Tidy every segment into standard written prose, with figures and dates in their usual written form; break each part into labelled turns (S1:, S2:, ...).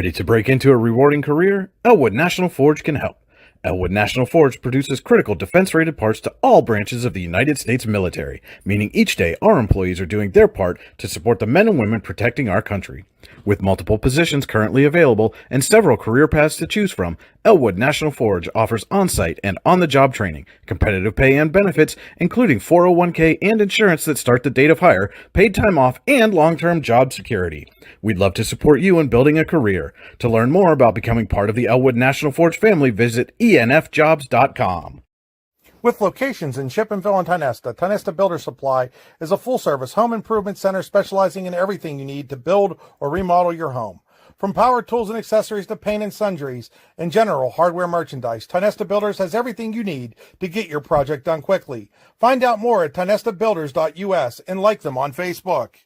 S1: Ready to break into a rewarding career? Elwood National Forge can help. Elwood National Forge produces critical defense-rated parts to all branches of the United States military, meaning each day our employees are doing their part to support the men and women protecting our country. With multiple positions currently available and several career paths to choose from, Elwood National Forge offers on-site and on-the-job training, competitive pay and benefits, including 401k and insurance that start the date of hire, paid time off, and long-term job security. We'd love to support you in building a career. To learn more about becoming part of the Elwood National Forge family, visit enfjobs.com.
S2: With locations in Shippensville and Tionesta, Tionesta Builder Supply is a full-service home improvement center specializing in everything you need to build or remodel your home. From power tools and accessories to paint and sundries and general hardware merchandise, Tionesta Builders has everything you need to get your project done quickly. Find out more at tionestabuilders.us and like them on Facebook.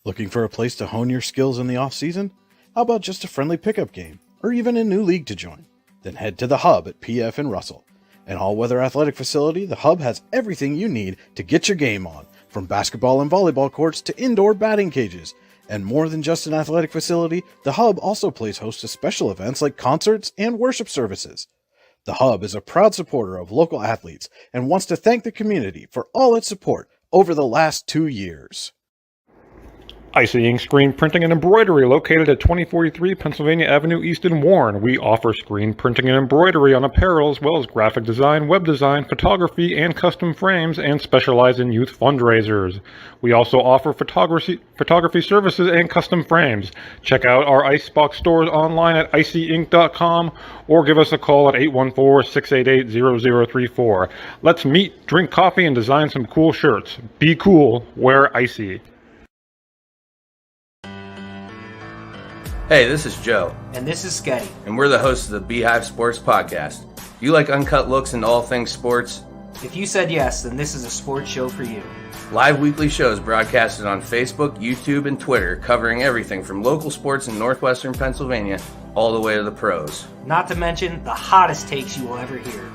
S1: Looking for a place to hone your skills in the off-season? How about just a friendly pickup game, or even a new league to join? Then head to the Hub at PF in Russell. An all-weather athletic facility, the Hub has everything you need to get your game on, from basketball and volleyball courts to indoor batting cages. And more than just an athletic facility, the Hub also plays host to special events like concerts and worship services. The Hub is a proud supporter of local athletes and wants to thank the community for all its support over the last 2 years.
S3: Icy Ink Screen Printing and Embroidery, located at 2043 Pennsylvania Avenue East in Warren. We offer screen printing and embroidery on apparel, as well as graphic design, web design, photography, and custom frames, and specialize in youth fundraisers. We also offer photography services and custom frames. Check out our Icebox stores online at icyink.com or give us a call at 814-688-0034. Let's meet, drink coffee, and design some cool shirts. Be cool, wear icy.
S4: Hey, this is Joe.
S5: And this is Sketty.
S4: And we're the hosts of the Beehive Sports Podcast. Do you like uncut looks into all things sports?
S5: If you said yes, then this is a sports show for you.
S4: Live weekly shows broadcasted on Facebook, YouTube, and Twitter, covering everything from local sports in northwestern Pennsylvania all the way to the pros.
S5: Not to mention the hottest takes you will ever hear.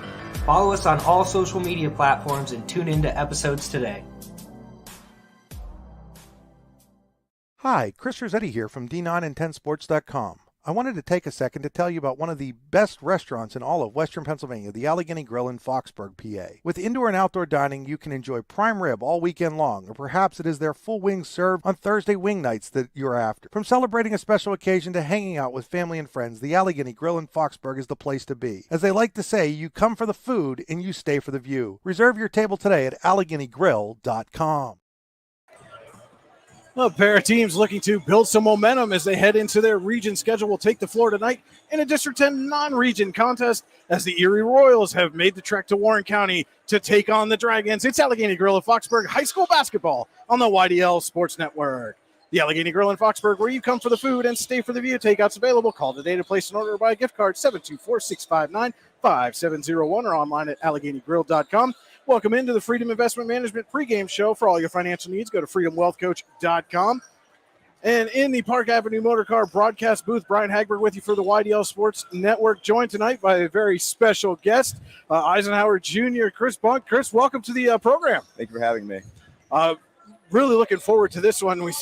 S5: Follow us on all social media platforms and tune into episodes today.
S2: Hi, Chris Rossetti here from D9and10sports.com. I wanted to take a second to tell you about one of the best restaurants in all of Western Pennsylvania, the Allegheny Grill in Foxburg, PA. With indoor and outdoor dining, you can enjoy prime rib all weekend long, or perhaps it is their full wings served on Thursday wing nights that you're after. From celebrating a special occasion to hanging out with family and friends, the Allegheny Grill in Foxburg is the place to be. As they like to say, you come for the food and you stay for the view. Reserve your table today at AlleghenyGrill.com.
S6: A pair of teams looking to build some momentum as they head into their region schedule will take the floor tonight in a District 10 non-region contest as the Erie Royals have made the trek to Warren County to take on the Dragons. It's Allegheny Grill of Foxburg High School basketball on the YDL Sports Network. The Allegheny Grill in Foxburg, where you come for the food and stay for the view. Takeouts available. Call today to place an order or buy a gift card, 724-659-5701 or online at AlleghenyGrill.com. Welcome into the Freedom Investment Management pregame show. For all your financial needs, go to freedomwealthcoach.com. And in the Park Avenue Motor Car broadcast booth, Brian Hagberg with you for the YDL Sports Network, joined tonight by a very special guest, Eisenhower Jr., Chris Bunk. Chris, welcome to the program.
S7: Thank you for having me.
S6: Really looking forward to this one. We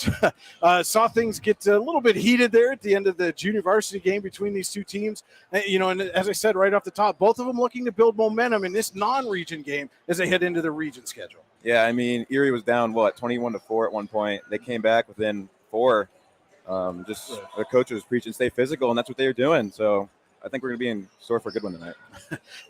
S6: saw things get a little bit heated there at the end of the junior varsity game between these two teams. And as I said right off the top, both of them looking to build momentum in this non-region game as they head into the region schedule.
S7: Yeah, I mean, Erie was down, 21-4 at one point. They came back within 4. The coach was preaching stay physical, and that's what they were doing. So I think we're going to be in store for a good one tonight.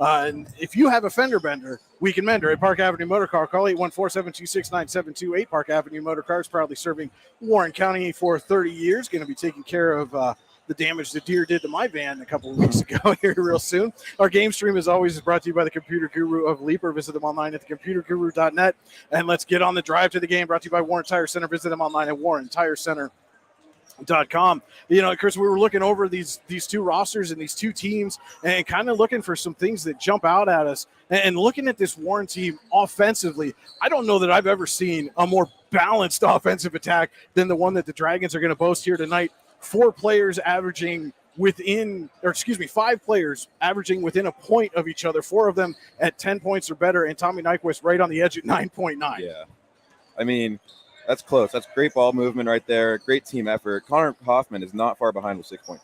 S6: And if you have a fender bender, we can mender at Park Avenue Motor Car. Call 814-726-9728. Park Avenue Motor Cars, proudly serving Warren County for 30 years. Going to be taking care of the damage the deer did to my van a couple of weeks ago here real soon. Our game stream, as always, is brought to you by the Computer Guru of Leaper. Visit them online at thecomputerguru.net. And let's get on the drive to the game, brought to you by Warren Tire Center. Visit them online at warrentirecenter.com. .com. Chris, we were looking over these two rosters and these two teams and kind of looking for some things that jump out at us. And looking at this Warren team offensively, I don't know that I've ever seen a more balanced offensive attack than the one that the Dragons are going to boast here tonight. 5 players averaging within a point of each other, 4 of them at 10 points or better, and Tommy Nyquist right on the edge at 9.9.
S7: Yeah. I mean, that's close. That's great ball movement right there. Great team effort. Connor Hoffman is not far behind with 6.3.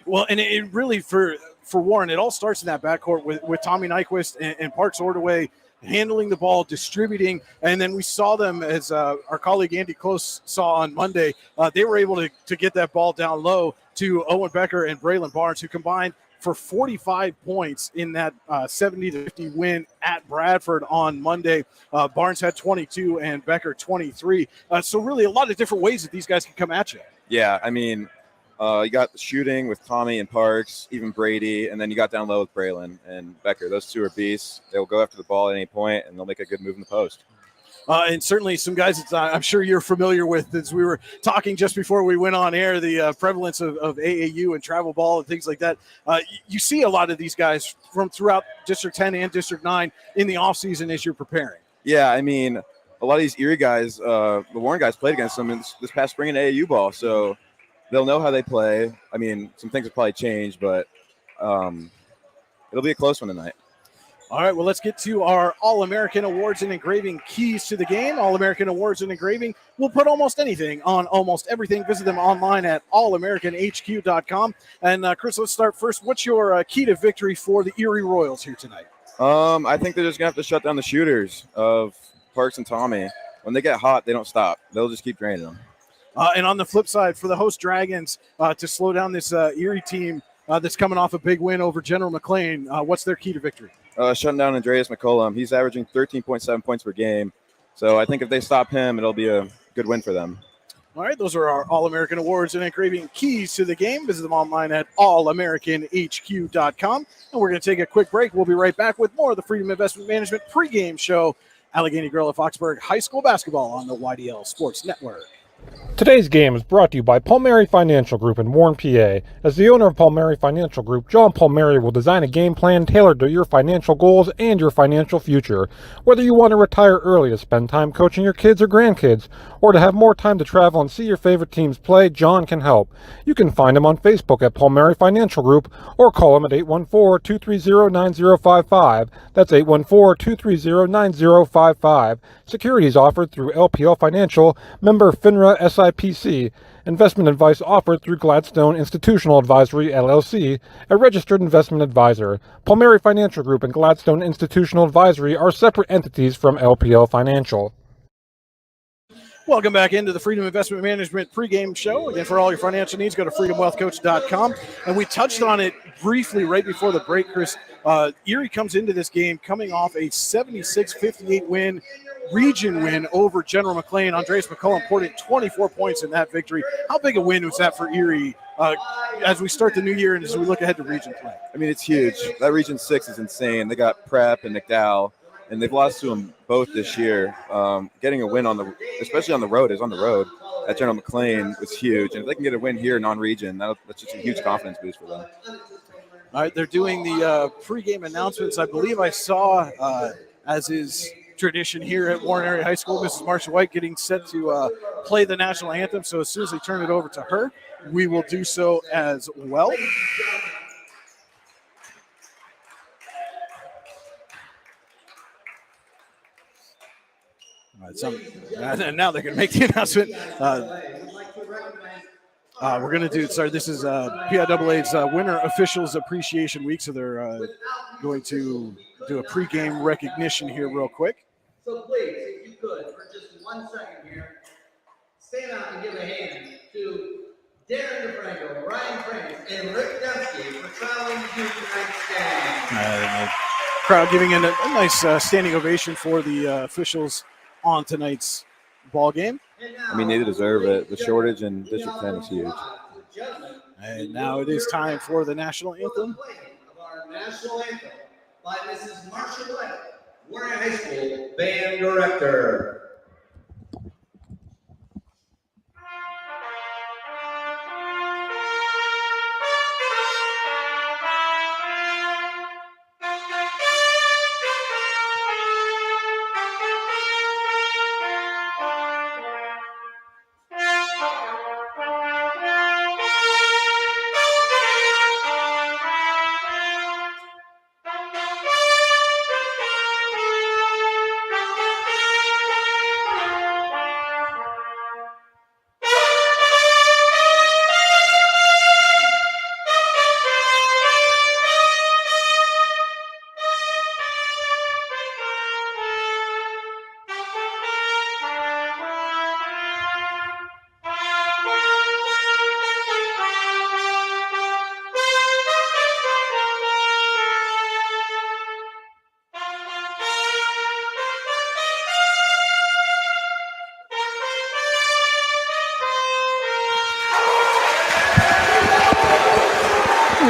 S6: Well, and it really, for Warren, it all starts in that backcourt with Tommy Nyquist and Parks Ordaway handling the ball, distributing, and then we saw them, as our colleague Andy Close saw on Monday, they were able to get that ball down low to Owen Becker and Braylon Barnes, who combined for 45 points in that 70-50 win at Bradford on Monday. Barnes had 22 and Becker 23. So really a lot of different ways that these guys can come at you.
S7: Yeah, I mean, you got the shooting with Tommy and Parks, even Brady, and then you got down low with Braylon and Becker. Those two are beasts. They'll go after the ball at any point, and they'll make a good move in the post.
S6: And certainly some guys that I'm sure you're familiar with, as we were talking just before we went on air, the prevalence of AAU and travel ball and things like that. You see a lot of these guys from throughout District 10 and District 9 in the offseason as you're preparing.
S7: Yeah, I mean, a lot of these Erie guys, the Warren guys played against them this past spring in AAU ball, so they'll know how they play. I mean, some things have probably changed, but it'll be a close one tonight.
S6: All right, well, let's get to our All-American Awards and Engraving keys to the game. All-American Awards and Engraving will put almost anything on almost everything. Visit them online at allamericanhq.com. And, Chris, let's start first. What's your key to victory for the Erie Royals here tonight?
S7: I think they're just going to have to shut down the shooters of Parks and Tommy. When they get hot, they don't stop. They'll just keep draining them.
S6: And on the flip side, for the host Dragons, to slow down this Erie team that's coming off a big win over General McLean, what's their key to victory?
S7: Shutting down Andreas McCollum. He's averaging 13.7 points per game. So I think if they stop him, it'll be a good win for them.
S6: All right, those are our All-American Awards and Engraving keys to the game. Visit them online at allamericanhq.com. And we're going to take a quick break. We'll be right back with more of the Freedom Investment Management pregame show. Allegheny Grill at Foxburg High School basketball on the YDL Sports Network.
S3: Today's game is brought to you by Palmieri Financial Group in Warren, PA. As the owner of Palmieri Financial Group, John Palmieri will design a game plan tailored to your financial goals and your financial future. Whether you want to retire early to spend time coaching your kids or grandkids, or to have more time to travel and see your favorite teams play, John can help. You can find him on Facebook at Palmieri Financial Group or call him at 814-230-9055. That's 814-230-9055. Securities offered through LPL Financial, member FINRA SIPC. Investment advice offered through Gladstone Institutional Advisory, LLC, a registered investment advisor. Palmieri Financial Group and Gladstone Institutional Advisory are separate entities from LPL Financial.
S6: Welcome back into the Freedom Investment Management pregame show. Again, for all your financial needs, go to freedomwealthcoach.com. And we touched on it briefly right before the break, Chris. Erie comes into this game coming off a 76-58 win, region win over General McLean. Andreas McCullum poured in 24 points in that victory. How big a win was that for Erie as we start the new year and as we look ahead to region play?
S7: I mean, it's huge. That Region 6 is insane. They got Prep and McDowell, and they've lost to them both this year. Getting a win especially on the road at General McLean was huge. And if they can get a win here non-region, that's just a huge confidence boost for them.
S6: All right, they're doing the pregame announcements. I believe I saw, as is tradition here at Warren Area High School, Mrs. Marcia White getting set to play the national anthem. So as soon as they turn it over to her, we will do so as well. All right, and now they're going to make the announcement. We're going to do, this is PIAA's Winter Officials Appreciation Week, so they're going to do a pregame recognition here real quick.
S8: So please, if you could, for just 1 second here, stand up and give a hand to Darren DeFranco, Ryan Prince, and Rick Dempsey for traveling to tonight's game.
S6: Crowd giving a nice standing ovation for the officials on tonight's ball game.
S7: I mean, they deserve it. The shortage in District 10 is huge.
S6: And now it is time for the national anthem.
S8: Of our national anthem by Mrs. Marcia White, Warren High School Band Director.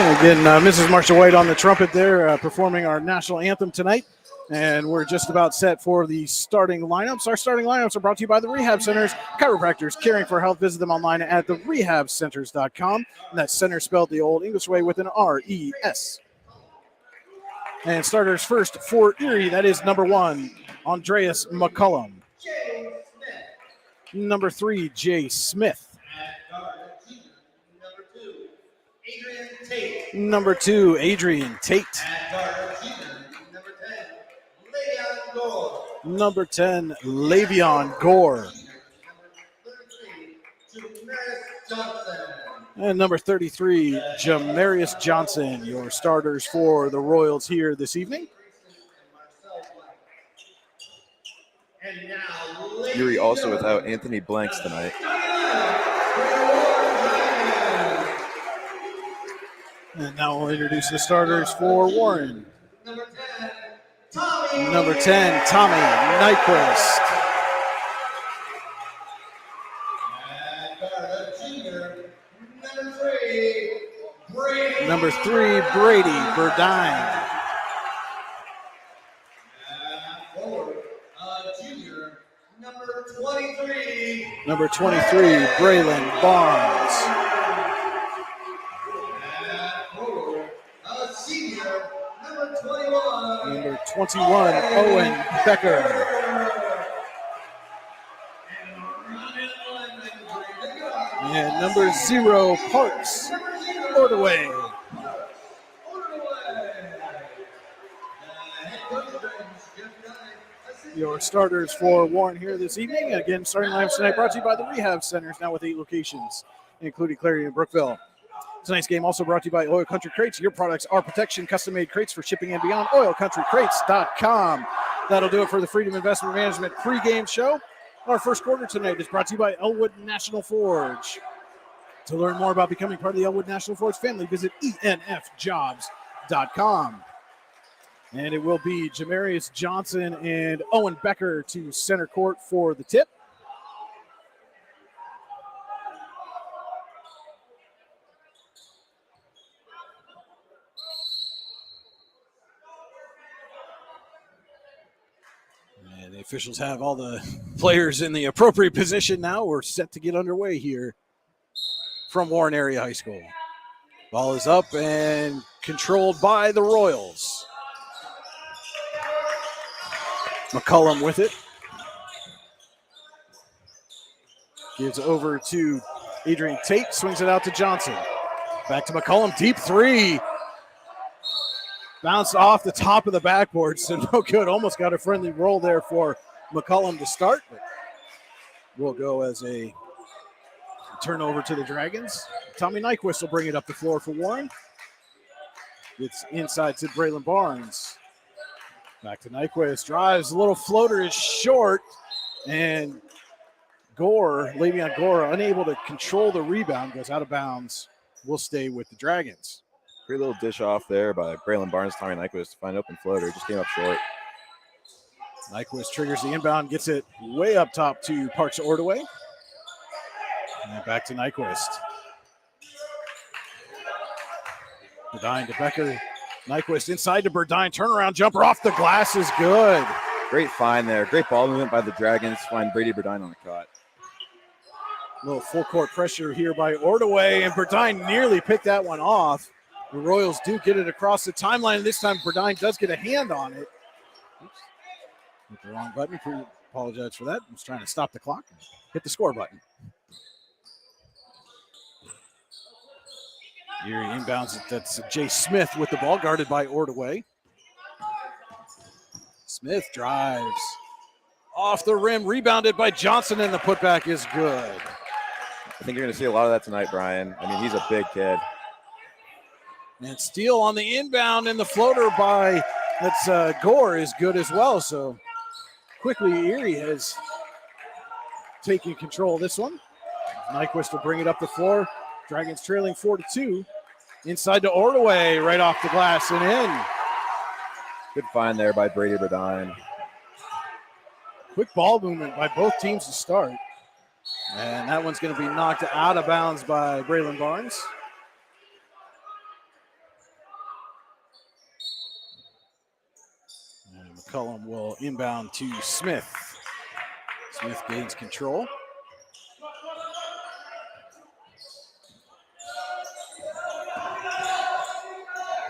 S6: And again, Mrs. Marsha White on the trumpet there, performing our national anthem tonight. And we're just about set for the starting lineups. Our starting lineups are brought to you by the Rehab Centers, chiropractors caring for health. Visit them online at therehabcenters.com. And that's center spelled the old English way with an R-E-S. And starters first for Erie, that is number 1, Andreas McCullum. Number 3, Jay Smith. Number 2, Adrian Tate. Number 10, Le'Veon Gore. And number 33, Jamarius Johnson, your starters for the Royals here this evening.
S7: Erie also without Anthony Blanks tonight.
S6: And now we'll introduce the starters for Warren. Number 10, Tommy Nyquist. Number 3, Brady Burdine. Number 23, Braylon Barnes. Number 21, Owen Becker. And number 0, Parks Ordaway. Your starters for Warren here this evening. Again, starting lineups tonight brought to you by the Rehab Centers, now with 8 locations, including Clary and Brookville. Tonight's game also brought to you by Oil Country Crates. Your products are protection, custom-made crates for shipping and beyond. OilCountryCrates.com. That'll do it for the Freedom Investment Management pregame show. Our first quarter tonight is brought to you by Elwood National Forge. To learn more about becoming part of the Elwood National Forge family, visit enfjobs.com. And it will be Jamarius Johnson and Owen Becker to center court for the tip. And the officials have all the players in the appropriate position now. We're set to get underway here from Warren Area High School. Ball is up and controlled by the Royals. McCullum with it. Gives over to Adrian Tate. Swings it out to Johnson. Back to McCullum. Deep 3. Bounced off the top of the backboard, so no good. Almost got a friendly roll there for McCullum to start, but will go as a turnover to the Dragons. Tommy Nyquist will bring it up the floor for Warren. It's inside to Braylon Barnes. Back to Nyquist. Drives. A little floater is short. And Le'Veon Gore, unable to control the rebound, goes out of bounds. Will stay with the Dragons.
S7: Great little dish off there by Braylon Barnes, Tommy Nyquist to find open floater. Just came up short.
S6: Nyquist triggers the inbound, gets it way up top to Parks Ordaway. And back to Nyquist. Burdine to Becker. Nyquist inside to Burdine. Turnaround jumper off the glass is good.
S7: Great find there. Great ball movement by the Dragons. Find Brady Burdine on the cut.
S6: A little full court pressure here by Ordaway, and Burdine nearly picked that one off. The Royals do get it across the timeline, and this time Burdine does get a hand on it. Oops. Hit the wrong button. Apologize for that. I was trying to stop the clock. Hit the score button. Erie inbounds it. That's Jay Smith with the ball, guarded by Ordaway. Smith drives off the rim, rebounded by Johnson, and the putback is good.
S7: I think you're going to see a lot of that tonight, Brian. I mean, he's a big kid.
S6: And steal on the inbound, and the floater by Gore is good as well. So quickly, Erie has taken control of this one. Nyquist will bring it up the floor. Dragons trailing 4-2. Inside to Ordaway, right off the glass and in.
S7: Good find there by Brady Burdine.
S6: Quick ball movement by both teams to start. And that one's going to be knocked out of bounds by Braylon Barnes. McCullum will inbound to Smith. Smith gains control.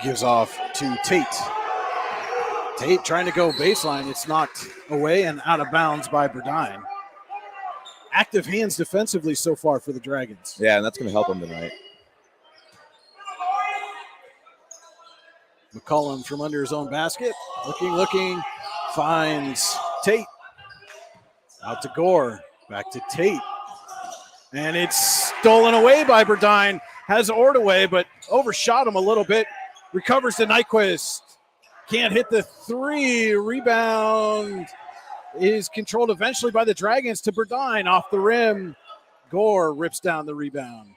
S6: Gives off to Tate. Tate trying to go baseline. It's knocked away and out of bounds by Burdine. Active hands defensively so far for the Dragons.
S7: Yeah, and that's going to help them tonight.
S6: McCullum from under his own basket. Looking, finds Tate. Out to Gore, back to Tate. And it's stolen away by Burdine. Has Ordaway, but overshot him a little bit. Recovers to Nyquist. Can't hit the three. Rebound is controlled eventually by the Dragons to Burdine off the rim. Gore rips down the rebound.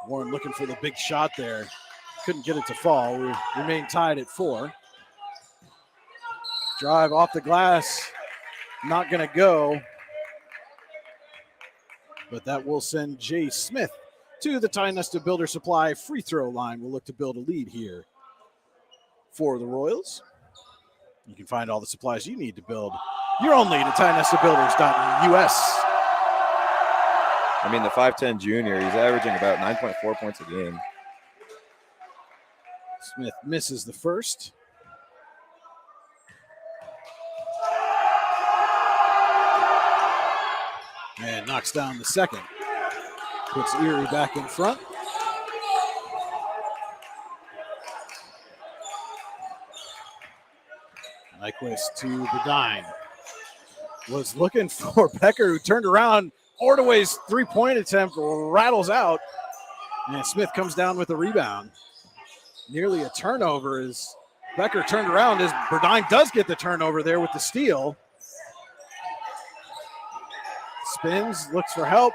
S6: Warren looking for the big shot there. Couldn't get it to fall. We remain tied at 4. Drive off the glass. Not going to go. But that will send Jay Smith to the Ty Nesta Builder Supply free throw line. We'll look to build a lead here for the Royals. You can find all the supplies you need to build your own lead at TyNestaBuilders.us.
S7: I mean, the 5'10 junior, he's averaging about 9.4 points a game.
S6: Smith misses the first. And knocks down the second. Puts Erie back in front. Nyquist to Burdine. Was looking for Becker, who turned around. Ordaway's three-point attempt rattles out. And Smith comes down with a rebound. Nearly a turnover as Becker turned around as Burdine does get the turnover there with the steal. Spins, looks for help,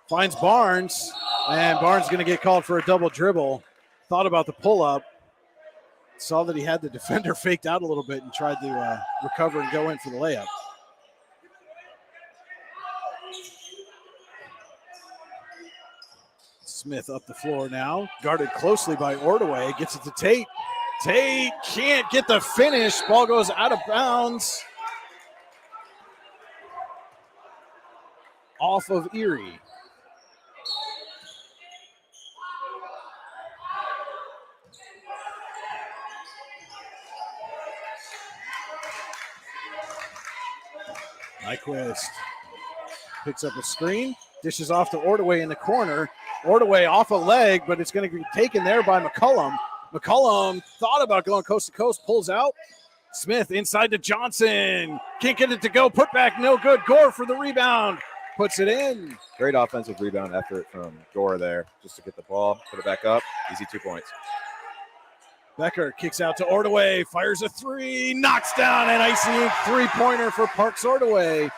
S6: finds Barnes, and Barnes going to get called for a double dribble. Thought about the pull-up, saw that he had the defender faked out a little bit and tried to recover and go in for the layup. Smith up the floor now, guarded closely by Ordaway, gets it to Tate. Tate can't get the finish, ball goes out of bounds. Off of Erie. Nyquist picks up a screen, dishes off to Ordaway in the corner. Ordaway off a leg, but it's going to be taken there by McCullum. McCullum thought about going coast to coast, pulls out. Smith inside to Johnson. Can't get it to go. Put back, no good. Gore for the rebound. Puts it in.
S7: Great offensive rebound effort from Gore there, just to get the ball, put it back up. Easy 2 points.
S6: Becker kicks out to Ordaway, fires a three, knocks down an icy three-pointer for Parks Ordaway.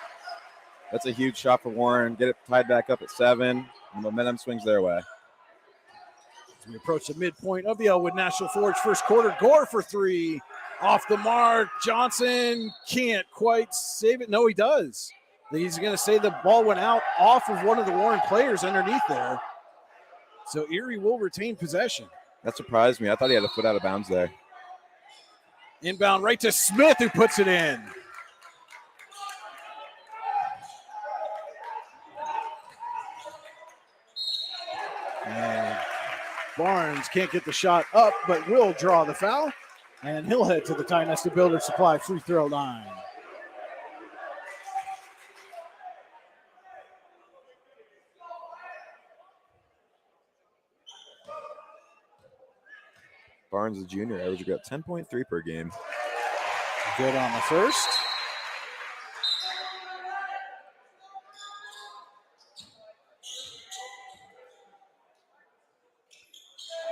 S7: That's a huge shot for Warren. Get it tied back up at 7. The momentum swings their way.
S6: As we approach the midpoint of the Elwood National Forge first quarter, Gore for three. Off the mark, Johnson can't quite save it. No, he does. He's going to say the ball went out off of one of the Warren players underneath there. So Erie will retain possession.
S7: That surprised me. I thought he had a foot out of bounds there.
S6: Inbound right to Smith, who puts it in. And Barnes can't get the shot up, but will draw the foul. And he'll head to the Ty Nesta Builder Supply free throw line.
S7: Barnes, the junior, averaging about 10.3 per game.
S6: Good on the first.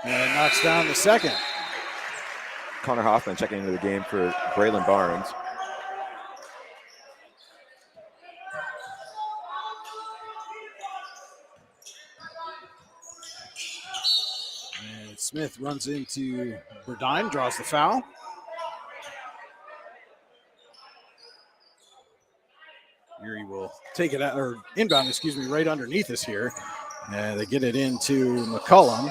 S6: And knocks down the second.
S7: Connor Hoffman checking into the game for Braylon Barnes.
S6: And Smith runs into Burdine, draws the foul. Erie will take it out, or inbound, excuse me, right underneath us here. And they get it into McCullum.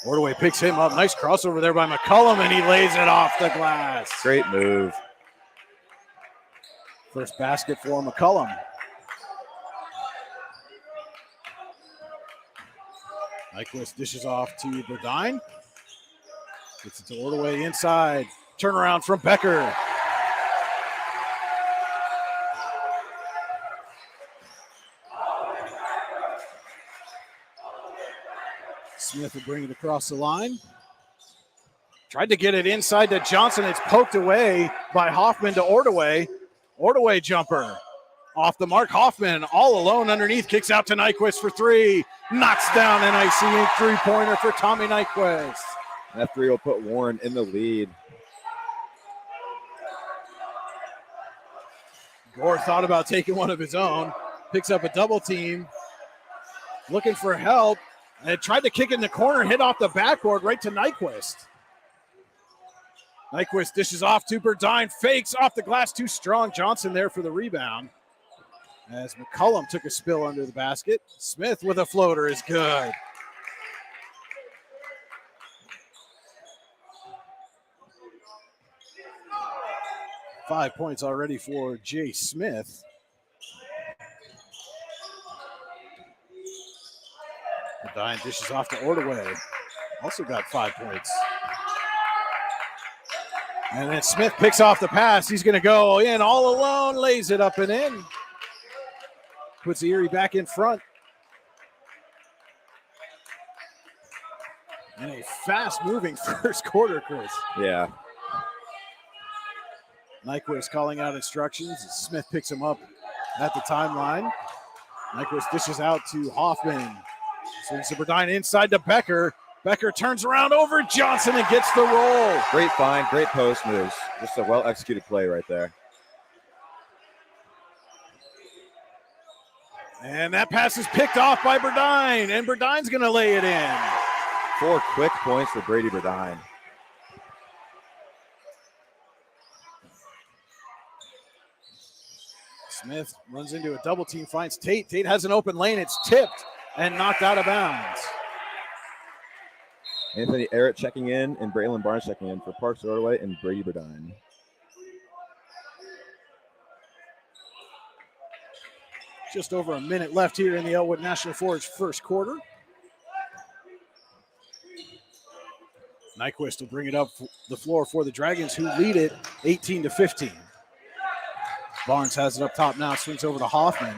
S6: Ordway picks him up. Nice crossover there by McCullum, and he lays it off the glass.
S7: Great move.
S6: First basket for McCullum. Nyquist dishes off to Burdine. Gets it to Ordway inside. Turnaround from Becker. Smith will bring it across the line. Tried to get it inside to Johnson. It's poked away by Hoffman to Ordway. Ordway jumper. Off the mark. Hoffman all alone underneath. Kicks out to Nyquist for three. Knocks down an icy ink three-pointer for Tommy Nyquist.
S7: That three will put Warren in the lead.
S6: Gore thought about taking one of his own. Picks up a double team. Looking for help. And tried to kick it in the corner. Hit off the backboard right to Nyquist. Nyquist dishes off to Burdine. Fakes off the glass. Too strong. Johnson there for the rebound. As McCullum took a spill under the basket. Smith with a floater is good. Five points already for Jay Smith. Burdine dishes off to Ordway. Also got 5 points. And then Smith picks off the pass. He's going to go in all alone. Lays it up and in. Puts Erie back in front. In a fast-moving first quarter, Chris.
S7: Yeah.
S6: Nyquist calling out instructions. Smith picks him up at the timeline. Nyquist dishes out to Hoffman. Swings to Burdine inside to Becker. Becker turns around over Johnson and gets the roll.
S7: Great find, great post moves. Just a well-executed play right there.
S6: And that pass is picked off by Burdine, and Burdine's going to lay it in.
S7: 4 quick points for Brady Burdine.
S6: Smith runs into a double team, finds Tate. Tate has an open lane. It's tipped and knocked out of bounds.
S7: Anthony Arrett checking in and Braylon Barnes checking in for Parks Ordway and Brady Burdine.
S6: Just over a minute left here in the Elwood National Forge first quarter. Nyquist will bring it up the floor for the Dragons, who lead it 18-15. Barnes has it up top now, swings over to Hoffman.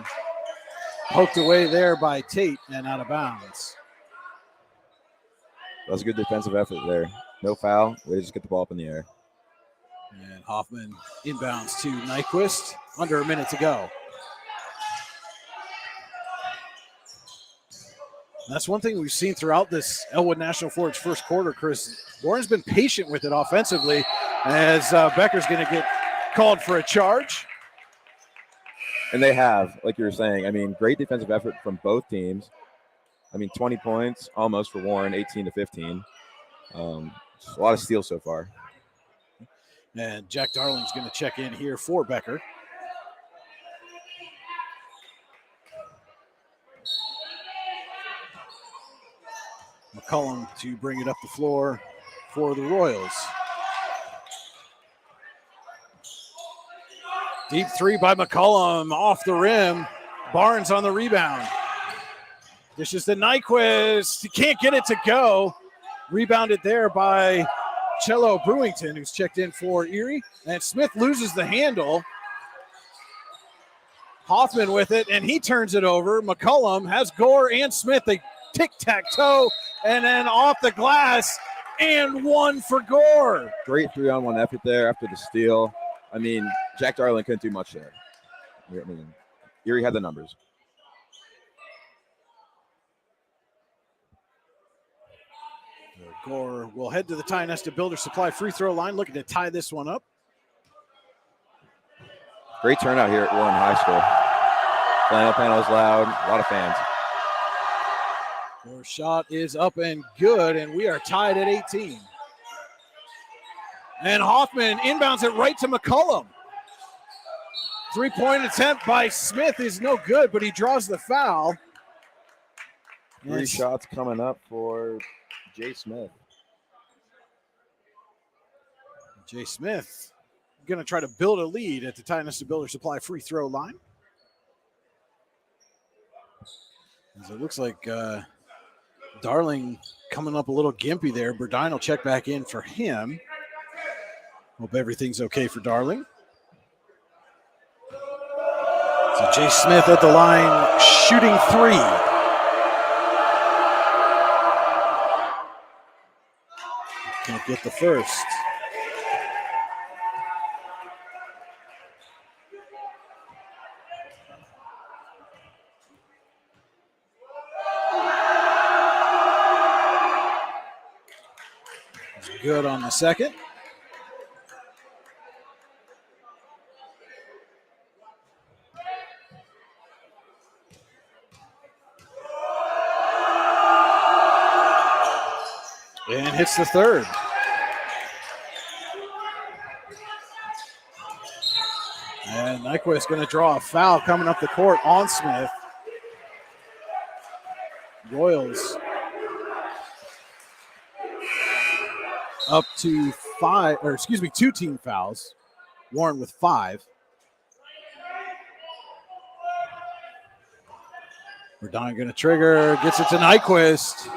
S6: Poked away there by Tate and out of bounds.
S7: That was a good defensive effort there. No foul. Way to just get the ball up in the air.
S6: And Hoffman inbounds to Nyquist. Under a minute to go. That's one thing we've seen throughout this Elwood National Forge first quarter, Chris. Warren's been patient with it offensively as Becker's going to get called for a charge.
S7: And they have, like you were saying, I mean, great defensive effort from both teams. I mean, 20 points almost for Warren, 18-15. Just a lot of steals so far.
S6: And Jack Darling's going to check in here for Becker. McCullum to bring it up the floor for the Royals. Deep three by McCullum off the rim. Barnes on the rebound. Dishes to Nyquist. He can't get it to go. Rebounded there by Cello Brewington, who's checked in for Erie. And Smith loses the handle. Hoffman with it, and he turns it over. McCullum has Gore and Smith. They tic-tac-toe, and then off the glass, and one for Gore.
S7: Great 3-on-1 effort there after the steal. I mean, Jack Darling couldn't do much there. I mean, Erie had the numbers.
S6: Gore will head to the Ty Nesta Builder Supply free throw line, looking to tie this one up.
S7: Great turnout here at Warren High School. Flannel panel is loud, a lot of fans.
S6: Gore's shot is up and good, and we are tied at 18. And Hoffman inbounds it right to McCullum. Three-point attempt by Smith is no good, but he draws the foul.
S7: 3 shots coming up for Jay Smith.
S6: Jay Smith going to try to build a lead at the Tinesta Builder Supply free throw line. As it looks like Darling coming up a little gimpy there. Burdine will check back in for him. Hope everything's okay for Darling. So Jay Smith at the line shooting 3. Can't get the first. Good on the second. And hits the third. And Nyquist going to draw a foul coming up the court on Smith. Royals up to 2 team fouls. Warren with 5. Verdon going to trigger, gets it to Nyquist.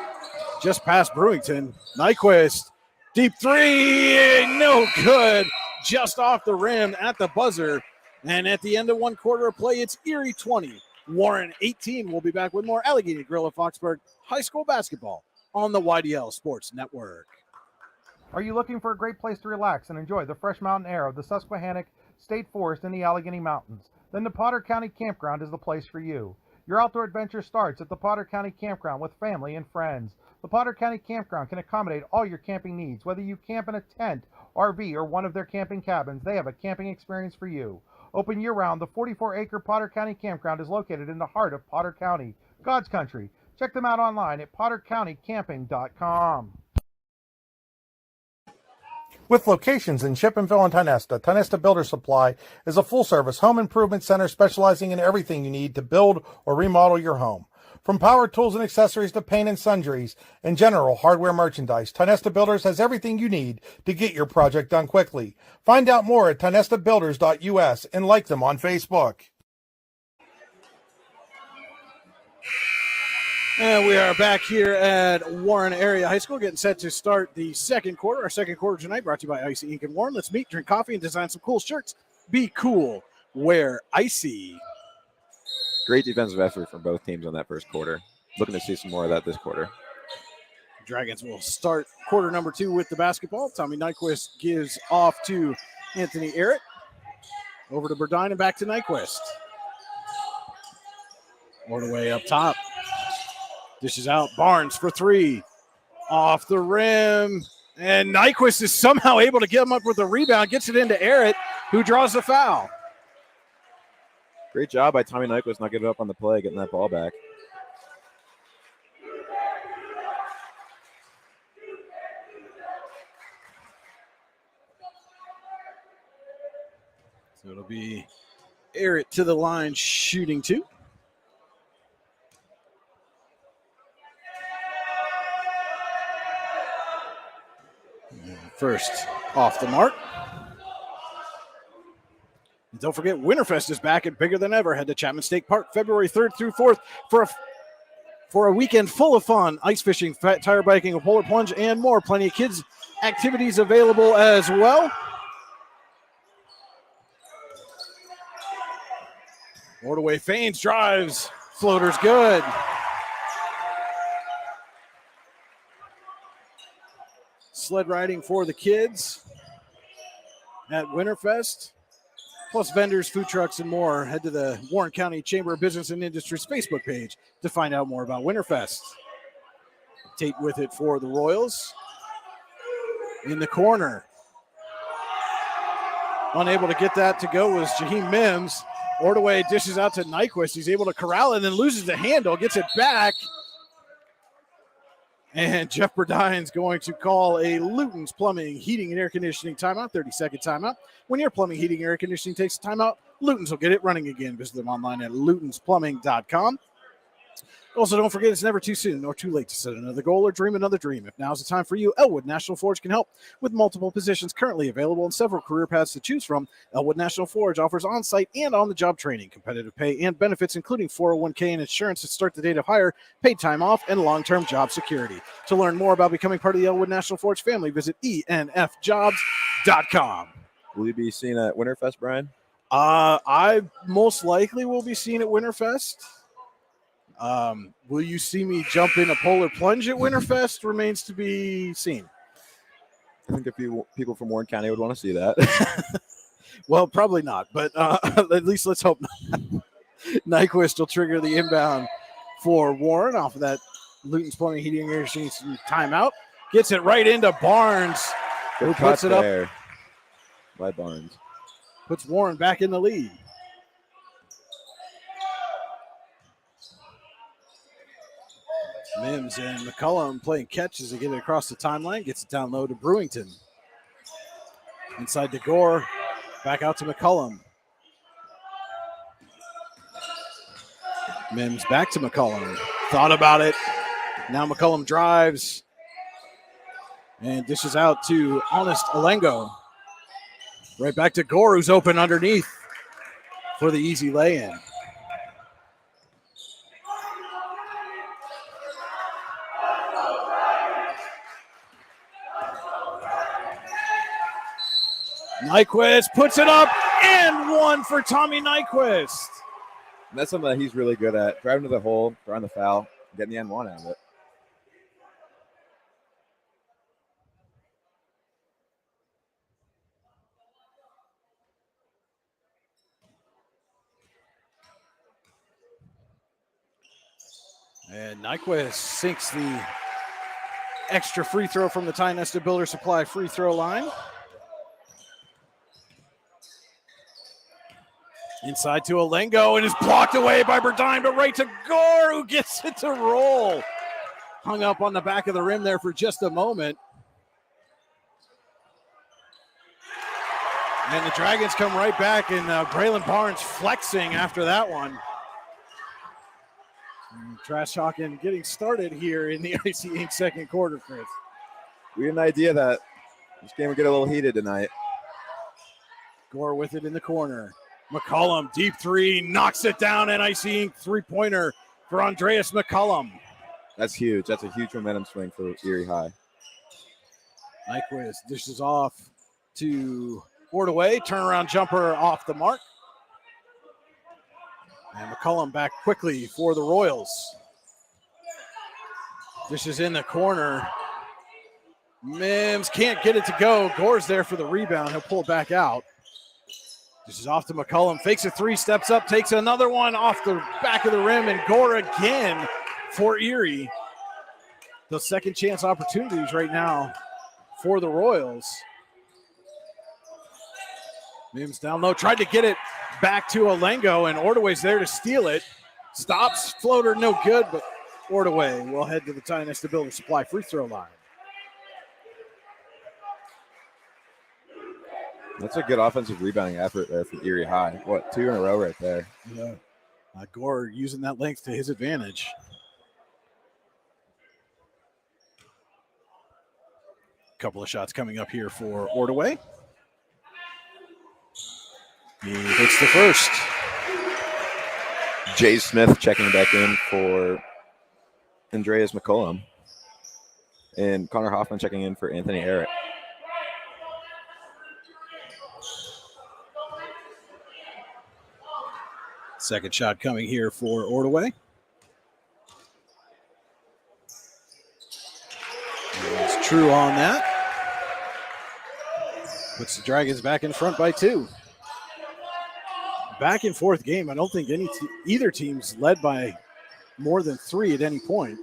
S6: Just past Brewington. Nyquist, deep 3, no good. Just off the rim at the buzzer. And at the end of 1 quarter of play, it's Erie 20, Warren 18. We'll be back with more Allegheny Grill of Foxburg High School basketball on the YDL Sports Network.
S9: Are you looking for a great place to relax and enjoy the fresh mountain air of the Susquehannock State Forest in the Allegheny Mountains? Then the Potter County Campground is the place for you. Your outdoor adventure starts at the Potter County Campground with family and friends. The Potter County Campground can accommodate all your camping needs. Whether you camp in a tent, RV, or one of their camping cabins, they have a camping experience for you. Open year-round, the 44-acre Potter County Campground is located in the heart of Potter County, God's country. Check them out online at pottercountycamping.com.
S10: With locations in Chippenville and Tinesta, Tinesta Builder Supply is a full-service home improvement center specializing in everything you need to build or remodel your home. From power tools and accessories to paint and sundries and general hardware merchandise, Tinesta Builders has everything you need to get your project done quickly. Find out more at tinestabuilders.us and like them on Facebook.
S6: And we are back here at Warren Area High School, getting set to start the second quarter. Our second quarter tonight brought to you by Icy Ink and Warren. Let's meet, drink coffee, and design some cool shirts. Be cool. Wear Icy.
S7: Great defensive effort from both teams on that first quarter. Looking to see some more of that this quarter.
S6: Dragons will start quarter number 2 with the basketball. Tommy Nyquist gives off to Anthony Arrett. Over to Burdine and back to Nyquist. Ordaway up top. Dishes out. Barnes for 3. Off the rim. And Nyquist is somehow able to get him up with a rebound. Gets it into Arrett, who draws the foul.
S7: Great job by Tommy Nyquist not giving up on the play, getting that ball back.
S6: So it'll be Arrett to the line, shooting 2. First off the mark. And don't forget, Winterfest is back and bigger than ever. Head to Chapman State Park February 3rd through 4th for a weekend full of fun. Ice fishing, fat tire biking, a polar plunge, and more. Plenty of kids' activities available as well. Ordaway feigns, drives, floater's good. Sled riding for the kids at Winterfest. Plus vendors, food trucks, and more. Head to the Warren County Chamber of Business and Industry's Facebook page to find out more about Winterfest. Tate with it for the Royals. In the corner. Unable to get that to go was Jaheim Mims. Ordaway dishes out to Nyquist. He's able to corral it and then loses the handle. Gets it back. And Jeff Burdine's going to call a Luton's Plumbing, Heating, and Air Conditioning timeout, 30-second timeout. When your plumbing, heating, and air conditioning takes a timeout, Luton's will get it running again. Visit them online at lutonsplumbing.com. Also, don't forget it's never too soon nor too late to set another goal or dream another dream. If now's the time for you, Elwood National Forge can help. With multiple positions currently available and several career paths to choose from, Elwood National Forge offers on-site and on-the-job training, competitive pay, and benefits, including 401k and insurance to start the date of hire, paid time off, and long-term job security. To learn more about becoming part of the Elwood National Forge family, visit enfjobs.com.
S7: Will you be seen at Winterfest, Brian?
S6: I most likely will be seen at Winterfest. Will you see me jump in a polar plunge at Winterfest remains to be seen.
S7: I think a few people from Warren County would want to see that.
S6: Well, probably not, but at least let's hope not. Nyquist will trigger the inbound for Warren off of that Luton's Plumbing, Heating, and Air Conditioning timeout. Gets it right into Barnes, who puts it up
S7: by Barnes.
S6: Puts Warren back in the lead. Mims and McCullum playing catch as they get it across the timeline. Gets it down low to Brewington. Inside to Gore. Back out to McCullum. Mims back to McCullum. Thought about it. Now McCullum drives. And dishes out to Honest Alengo. Right back to Gore, who's open underneath for the easy lay-in. Nyquist puts it up and one for Tommy Nyquist.
S7: And that's something that he's really good at. Driving to the hole, throwing the foul, getting the N1 out of it.
S6: And Nyquist sinks the extra free throw from the Ty Nesta Builder Supply free throw line. Inside to Alengo and is blocked away by Burdine, but right to Gore, who gets it to roll. Hung up on the back of the rim there for just a moment. And the Dragons come right back, and Braylon Barnes flexing after that one. And trash talking getting started here in the IC Inc. second quarter, Chris.
S7: We had an idea that this game would get a little heated tonight.
S6: Gore with it in the corner. McCullum, deep three, knocks it down, and IC Inc. three-pointer for Andreas McCullum.
S7: That's huge. That's a huge momentum swing for Erie High.
S6: Nyquist dishes off to Ordaway. Turnaround jumper off the mark. And McCullum back quickly for the Royals. Dishes in the corner. Mims can't get it to go. Gore's there for the rebound. He'll pull it back out. This is off to McCullum. Fakes a three, steps up, takes another one off the back of the rim, and Gore again for Erie. Those second chance opportunities right now for the Royals. Mims down low, tried to get it back to Alengo, and Ordaway's there to steal it. Stops, floater, no good, but Ordaway will head to the Ty Nesta Builder Supply free throw line.
S7: That's a good offensive rebounding effort there for Erie High. What, 2 in a row right there?
S6: Yeah. Gore using that length to his advantage. Couple of shots coming up here for Ordaway. He hits the first.
S7: Jay Smith checking back in for Andreas McCullum. And Connor Hoffman checking in for Anthony Eric.
S6: Second shot coming here for Ordaway. It's true on that. Puts the Dragons back in front by 2. Back and forth game. I don't think either team's led by more than 3 at any point.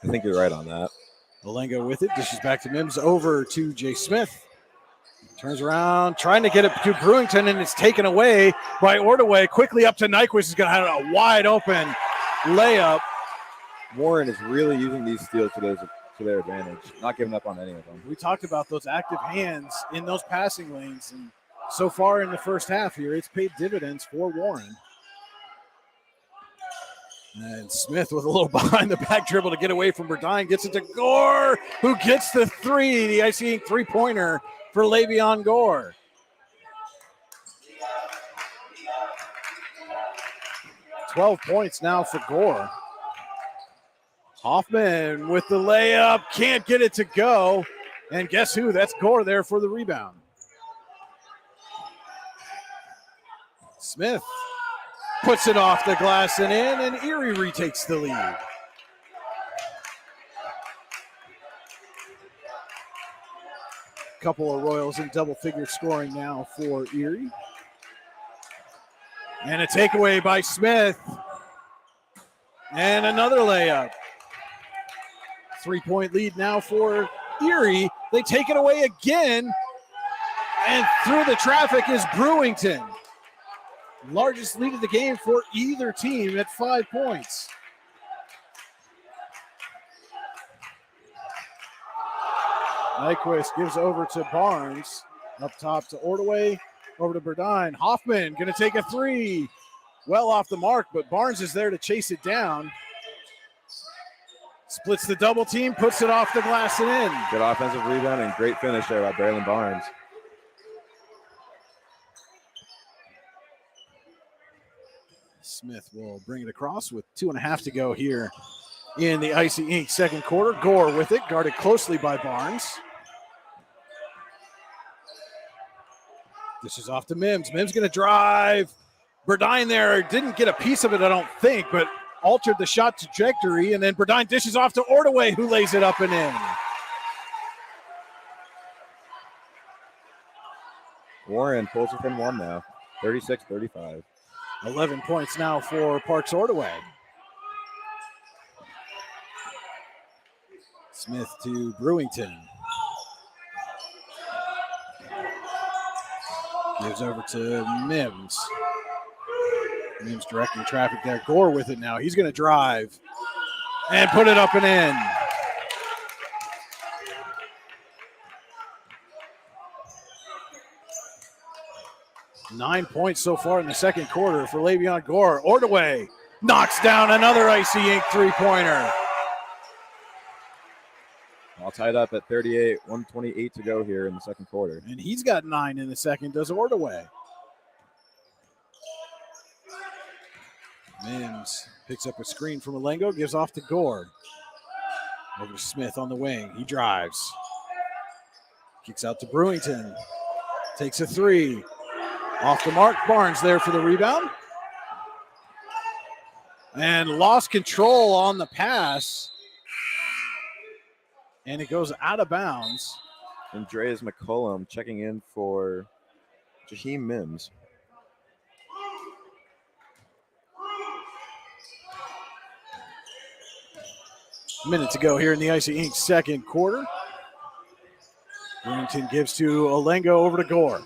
S7: I think you're right on that.
S6: Alengo with it. Dishes back to Mims over to Jay Smith. Turns around, trying to get it to Brewington, and it's taken away by Ordaway. Quickly up to Nyquist. He's going to have a wide open layup.
S7: Warren is really using these steals to their advantage, not giving up on any of them.
S6: We talked about those active hands in those passing lanes, and so far in the first half here, it's paid dividends for Warren. And Smith with a little behind the back dribble to get away from Burdine. Gets it to Gore, who gets the three. The Icy Ink three-pointer for Le'Veon Gore. $12 points now for Gore. Hoffman with the layup. Can't get it to go. And guess who? That's Gore there for the rebound. Smith puts it off the glass and in, and Erie retakes the lead. Couple of Royals in double-figure scoring now for Erie. And a takeaway by Smith. And another layup. 3-point lead now for Erie. They take it away again. And through the traffic is Brewington. Largest lead of the game for either team at 5 points. Nyquist gives over to Barnes. Up top to Ordway. Over to Burdine. Hoffman going to take a three. Well off the mark, but Barnes is there to chase it down. Splits the double team, puts it off the glass and in.
S7: Good offensive rebound and great finish there by Braylon Barnes.
S6: Smith will bring it across with 2.5 to go here in the Icy Ink second quarter. Gore with it, guarded closely by Barnes. This is off to Mims. Mims going to drive. Burdine there didn't get a piece of it, I don't think, but altered the shot trajectory, and then Burdine dishes off to Ordway, who lays it up and in.
S7: Warren pulls within one now, 36-35.
S6: 11 points now for Parks Ordway. Smith to Brewington. Gives over to Mims. Mims directing traffic there. Gore with it now. He's going to drive and put it up and in. Nine points so far in the second quarter for Le'Veon Gore. Ordway knocks down another Icy Ink three-pointer.
S7: All tied up at 38, 128 to go here in the second quarter.
S6: And he's got 9 in the second, does Ordway. Mims picks up a screen from Malengo, gives off to Gore. Over to Smith on the wing. He drives. Kicks out to Brewington. Takes a three. Off the mark. Barnes there for the rebound. And lost control on the pass. And it goes out of bounds.
S7: Andreas McCollum checking in for Jaheim Mims.
S6: Minute to go here in the Icy Ink second quarter. Brewington gives to Olengo, over to Gore.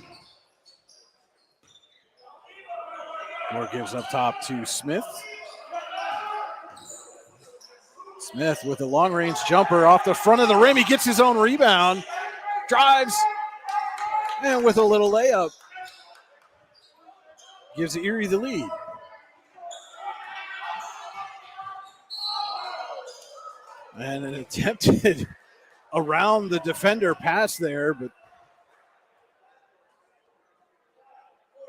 S6: Gore gives up top to Smith. Smith with a long-range jumper off the front of the rim. He gets his own rebound, drives, and with a little layup, gives Erie the lead. And an attempted around the defender pass there, but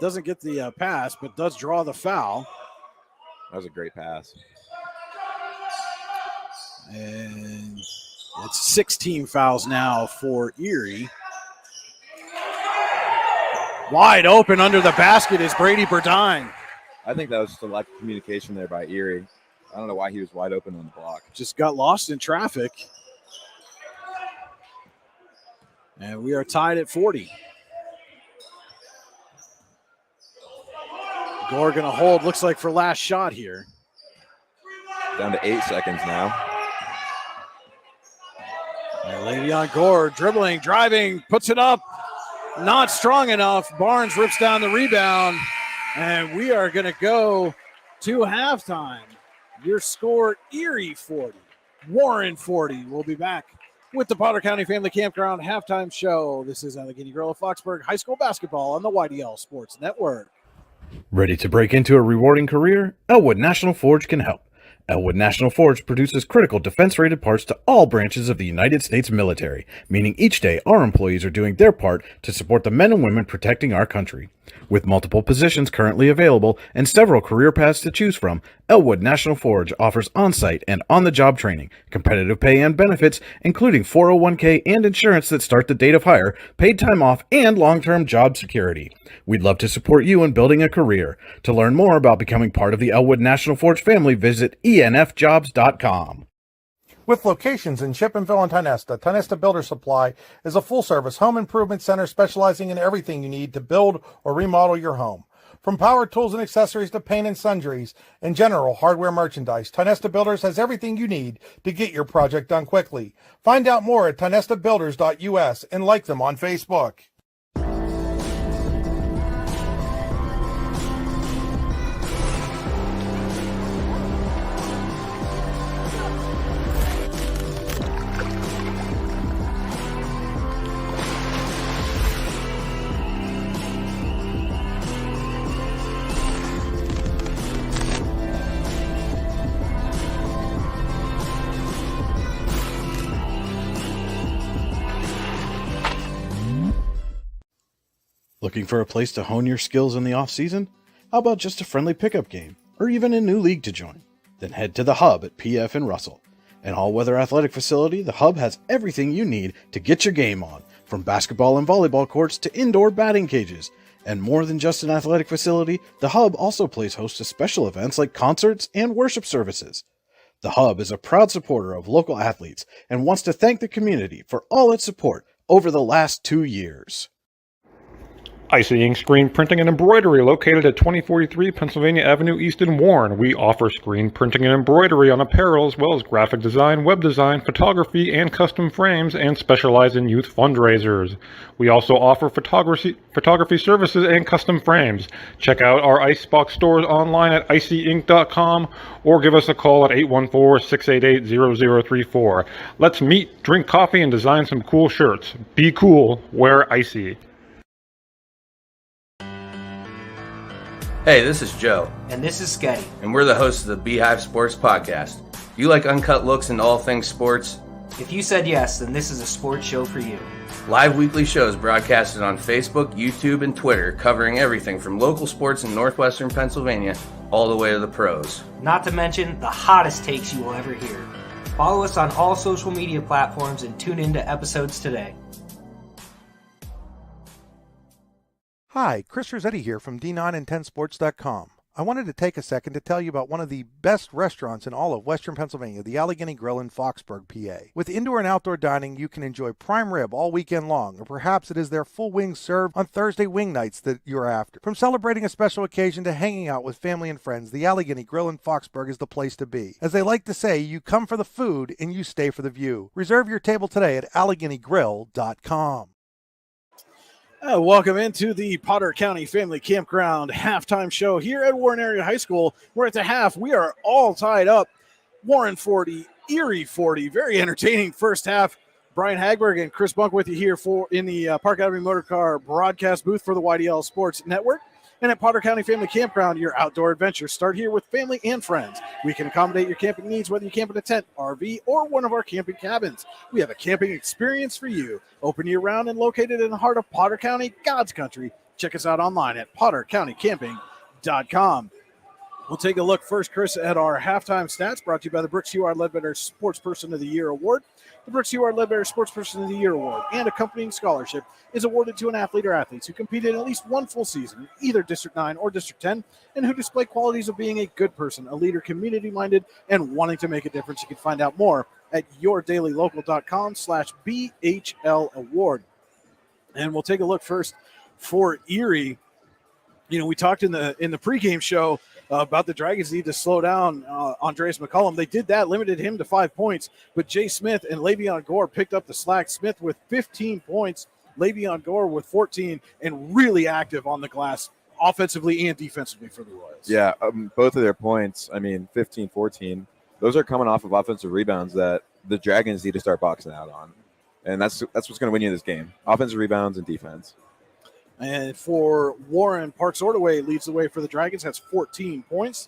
S6: doesn't get the pass, but does draw the foul.
S7: That was a great pass.
S6: And it's 16 fouls now for Erie. Wide open under the basket is Brady Burdine.
S7: I think that was just a lack of communication there by Erie. I don't know why he was wide open on the block.
S6: Just got lost in traffic. And we are tied at 40. Gore going to hold, looks like, for last shot here.
S7: Down to 8 seconds now.
S6: And Le'Veon Gore dribbling, driving, puts it up. Not strong enough. Barnes rips down the rebound. And we are going to go to halftime. Your score, Erie 40, Warren 40. We'll be back with the Potter County Family Campground halftime show. This is Allegheny Grove Foxburg High School basketball on the YDL Sports Network.
S1: Ready to break into a rewarding career? Elwood National Forge can help. Elwood National Forge produces critical defense-rated parts to all branches of the United States military, meaning each day our employees are doing their part to support the men and women protecting our country. With multiple positions currently available and several career paths to choose from, Elwood National Forge offers on-site and on-the-job training, competitive pay and benefits, including 401k and insurance that start the date of hire, paid time off, and long-term job security. We'd love to support you in building a career. To learn more about becoming part of the Elwood National Forge family, visit enfjobs.com.
S10: With locations in Chippenville and Tionesta, Tionesta Builder Supply is a full-service home improvement center specializing in everything you need to build or remodel your home. From power tools and accessories to paint and sundries and general hardware merchandise, Tionesta Builders has everything you need to get your project done quickly. Find out more at tionestabuilders.us and like them on Facebook.
S1: Looking for a place to hone your skills in the off-season? How about just a friendly pickup game, or even a new league to join? Then head to the Hub at PF in Russell. An all-weather athletic facility, the Hub has everything you need to get your game on, from basketball and volleyball courts to indoor batting cages. And more than just an athletic facility, the Hub also plays host to special events like concerts and worship services. The Hub is a proud supporter of local athletes and wants to thank the community for all its support over the last 2 years.
S3: Icy Ink Screen Printing and Embroidery, located at 2043 Pennsylvania Avenue East in Warren. We offer screen printing and embroidery on apparel, as well as graphic design, web design, photography, and custom frames, and specialize in youth fundraisers. We also offer photography services and custom frames. Check out our Icebox stores online at icyink.com or give us a call at 814-688-0034. Let's meet, drink coffee, and design some cool shirts. Be cool, wear Icy.
S4: Hey, this is Joe.
S5: And this is Sketty.
S4: And we're the hosts of the Beehive Sports Podcast. You like uncut looks into all things sports?
S5: If you said yes, then this is a sports show for you.
S4: Live weekly shows broadcasted on Facebook, YouTube, and Twitter, covering everything from local sports in northwestern Pennsylvania all the way to the pros.
S5: Not to mention the hottest takes you will ever hear. Follow us on all social media platforms and tune into episodes today.
S2: Hi, Chris Rossetti here from D9and10sports.com. I wanted to take a second to tell you about one of the best restaurants in all of Western Pennsylvania, the Allegheny Grill in Foxburg, PA. With indoor and outdoor dining, you can enjoy prime rib all weekend long, or perhaps it is their full wings served on Thursday wing nights that you're after. From celebrating a special occasion to hanging out with family and friends, the Allegheny Grill in Foxburg is the place to be. As they like to say, you come for the food and you stay for the view. Reserve your table today at AlleghenyGrill.com.
S6: Welcome into the Potter County Family Campground halftime show here at Warren Area High School. We're at the half. We are all tied up. Warren 40, Erie 40. Very entertaining first half. Brian Hagberg and Chris Bunk with you here in the Park Avenue Motor Car broadcast booth for the YDL Sports Network. And at Potter County Family Campground, your outdoor adventures start here with family and friends. We can accommodate your camping needs, whether you camp in a tent, RV, or one of our camping cabins. We have a camping experience for you. Open year-round and located in the heart of Potter County, God's country. Check us out online at pottercountycamping.com. We'll take a look first, Chris, at our halftime stats brought to you by the Brooks Huard Ledbetter Sports Person of the Year Award. The Brooks Huard Ledbetter Sports Person of the Year Award and accompanying scholarship is awarded to an athlete or athletes who competed in at least one full season in either District 9 or District 10 and who display qualities of being a good person, a leader, community-minded, and wanting to make a difference. You can find out more at yourdailylocal.com/BHL Award. And we'll take a look first for Erie. You know, we talked in the pregame show about the Dragons need to slow down Andreas McCullum. They did that, limited him to 5 points, but Jay Smith and Le'Veon Gore picked up the slack. Smith with 15 points, Le'Veon Gore with 14, and really active on the glass offensively and defensively for the Royals.
S7: Yeah, both of their points, 15, 14, those are coming off of offensive rebounds that the Dragons need to start boxing out on. And that's what's going to win you this game, offensive rebounds and defense.
S6: And for Warren, Parks Ordaway leads the way for the Dragons, has 14 points.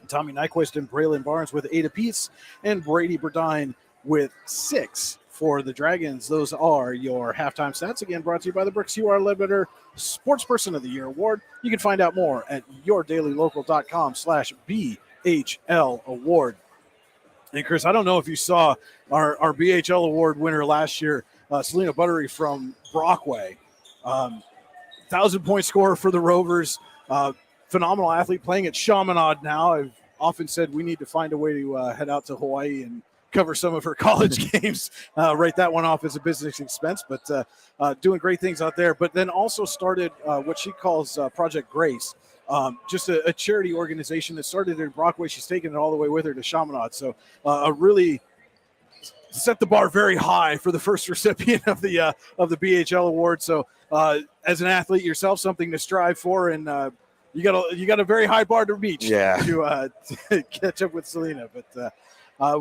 S6: Tommy Nyquist and Braylon Barnes with 8 apiece, and Brady Burdine with 6 for the Dragons. Those are your halftime stats. Again, brought to you by the Bricks UR Ledbetter Sports Person of the Year Award. You can find out more at yourdailylocal.com/BHL Award. And Chris, I don't know if you saw our BHL Award winner last year, Selena Buttery from Brockway. 1,000-point scorer for the Rovers. Phenomenal athlete playing at Chaminade now. I've often said we need to find a way to head out to Hawaii and cover some of her college games, write that one off as a business expense, but doing great things out there. But then also started what she calls Project Grace, just a charity organization that started in Brockway. She's taken it all the way with her to Chaminade. So a really set the bar very high for the first recipient of the BHL award. So as an athlete yourself, something to strive for, and you got a very high bar to reach to catch up with Selena. But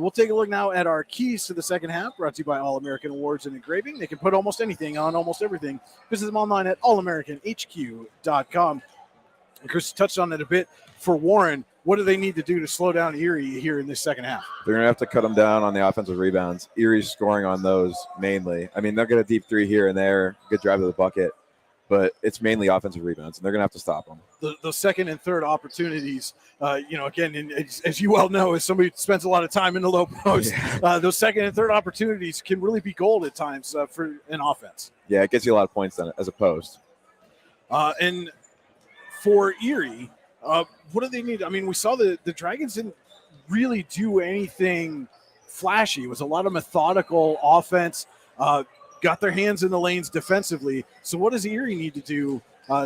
S6: we'll take a look now at our keys to the second half, brought to you by All American Awards and Engraving. They can put almost anything on almost everything. Visit them online at allamericanhq.com. And Chris touched on it a bit. For Warren, what do they need to do to slow down Erie here in this second half?
S7: They're going to have to cut them down on the offensive rebounds. Erie's scoring on those mainly. I mean, they'll get a deep three here and there, good drive to the bucket, but it's mainly offensive rebounds, and they're going to have to stop them.
S6: The second and third opportunities, again, and as you well know, as somebody who spends a lot of time in the low post, those second and third opportunities can really be gold at times for an offense.
S7: Yeah, it gets you a lot of points then as a post.
S6: And for Erie, what do they need? I mean, we saw the Dragons didn't really do anything flashy. It was a lot of methodical offense, got their hands in the lanes defensively. So what does Erie need to do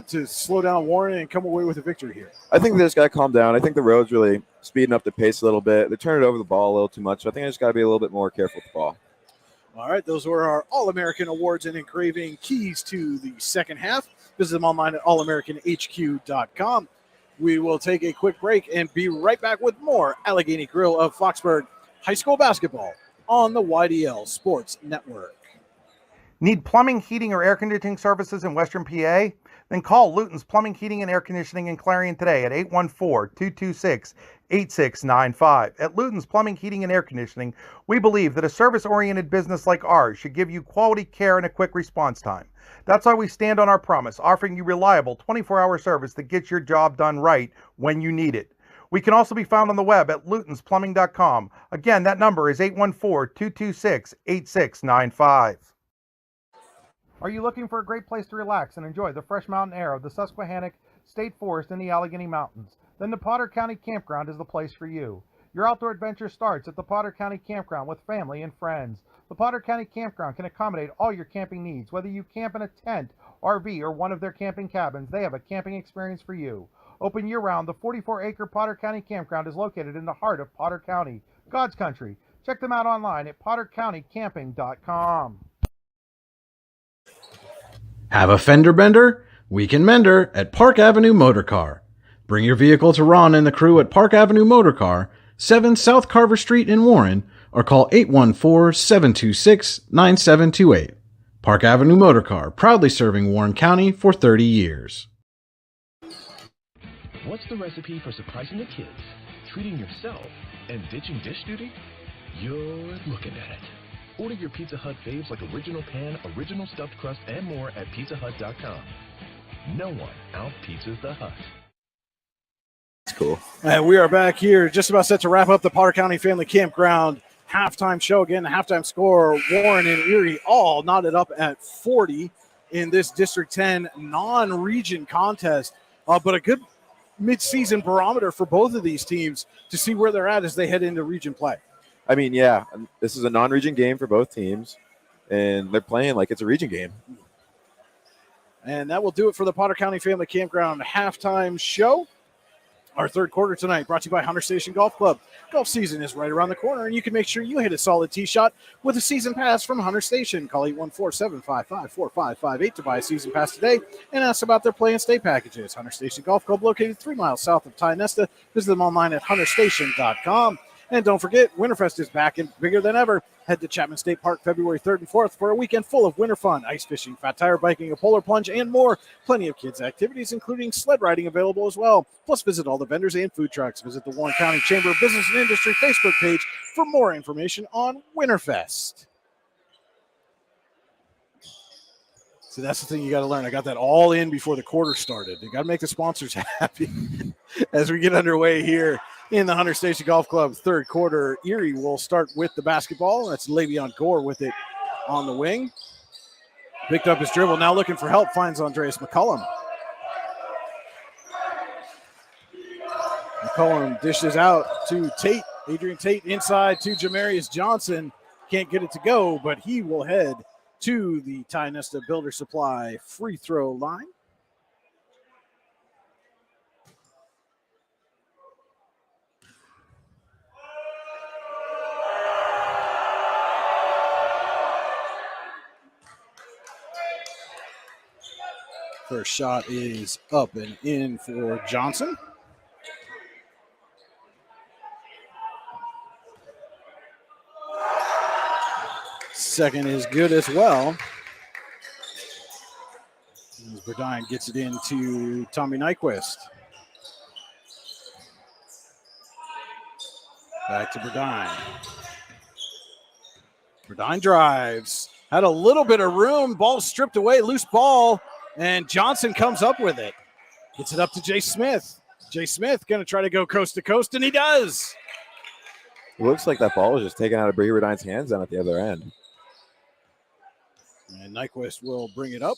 S6: to slow down Warren and come away with a victory here?
S7: I think they just got to calm down. I think the road's really speeding up the pace a little bit. They're turning over the ball a little too much. So I think I just got to be a little bit more careful with the ball.
S6: All right, those were our All-American Awards and Engraving keys to the second half. Visit them online at allamericanhq.com. We will take a quick break and be right back with more Allegheny Grill of Foxburg High School basketball on the YDL Sports Network.
S9: Need plumbing, heating, or air conditioning services in Western PA? Then call Luton's Plumbing, Heating, and Air Conditioning in Clarion today at 814-226-8695. At Luton's Plumbing, Heating, and Air Conditioning, we believe that a service-oriented business like ours should give you quality care and a quick response time. That's why we stand on our promise, offering you reliable 24-hour service that gets your job done right when you need it. We can also be found on the web at lutonsplumbing.com. Again, that number is 814-226-8695. Are you looking for a great place to relax and enjoy the fresh mountain air of the Susquehannock State Forest in the Allegheny Mountains? Then the Potter County Campground is the place for you. Your outdoor adventure starts at the Potter County Campground with family and friends. The Potter County Campground can accommodate all your camping needs. Whether you camp in a tent, RV, or one of their camping cabins, they have a camping experience for you. Open year-round, the 44-acre Potter County Campground is located in the heart of Potter County, God's country. Check them out online at pottercountycamping.com.
S1: Have a fender bender? We can mend her at Park Avenue Motor Car. Bring your vehicle to Ron and the crew at Park Avenue Motor Car, 7 South Carver Street in Warren, or call 814-726-9728. Park Avenue Motor Car, proudly serving Warren County for 30 years.
S11: What's the recipe for surprising the kids, treating yourself, and ditching dish duty? You're looking at it. Order your Pizza Hut faves like original pan, original stuffed crust, and more at pizzahut.com. No one out-pizzas the Hut.
S7: That's cool.
S6: And we are back here, just about set to wrap up the Potter County Family Campground halftime show. Again, the halftime score, Warren and Erie all knotted up at 40 in this District 10 non-region contest. But a good mid-season barometer for both of these teams to see where they're at as they head into region play.
S7: I mean, yeah, this is a non-region game for both teams, and they're playing like it's a region game.
S6: And that will do it for the Potter County Family Campground halftime show. Our third quarter tonight brought to you by Hunter Station Golf Club. Golf season is right around the corner, and you can make sure you hit a solid tee shot with a season pass from Hunter Station. Call 814-755-4558 to buy a season pass today and ask about their play and stay packages. Hunter Station Golf Club, located 3 miles south of Ty Nesta. Visit them online at hunterstation.com. And don't forget, Winterfest is back and bigger than ever. Head to Chapman State Park February 3rd and 4th for a weekend full of winter fun, ice fishing, fat tire biking, a polar plunge, and more. Plenty of kids' activities, including sled riding, available as well. Plus, visit all the vendors and food trucks. Visit the Warren County Chamber of Business and Industry Facebook page for more information on Winterfest. So that's the thing you got to learn. I got that all in before the quarter started. You got to make the sponsors happy as we get underway here in the Hunter Station Golf Club third quarter. Erie will start with the basketball. That's Le'Veon Gore with it on the wing. Picked up his dribble. Now looking for help. Finds Andreas McCullum. McCullum dishes out to Tate. Adrian Tate inside to Jamarius Johnson. Can't get it to go, but he will head to the Ty Nesta Builder Supply free throw line. First shot is up and in for Johnson. Second is good as well. As Burdine gets it into Tommy Nyquist. Back to Burdine. Burdine drives. Had a little bit of room. Ball stripped away. Loose ball. And Johnson comes up with it. Gets it up to Jay Smith. Jay Smith going to try to go coast to coast, and he does.
S7: It looks like that ball was just taken out of Bree Redine's hands down at the other end.
S6: And Nyquist will bring it up.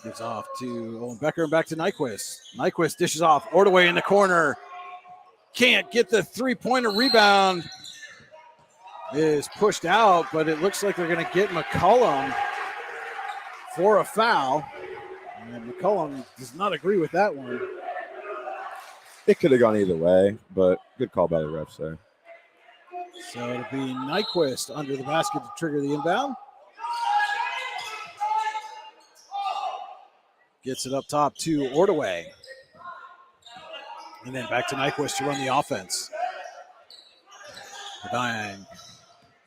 S6: Gives off to Owen Becker and back to Nyquist. Nyquist dishes off. Ordaway in the corner. Can't get the three-pointer rebound. Is pushed out, but it looks like they're going to get McCullum for a foul. And McCullum does not agree with that one.
S7: It could have gone either way, but good call by the refs there.
S6: So it'll be Nyquist under the basket to trigger the inbound. Gets it up top to Ordaway. And then back to Nyquist to run the offense. Burdine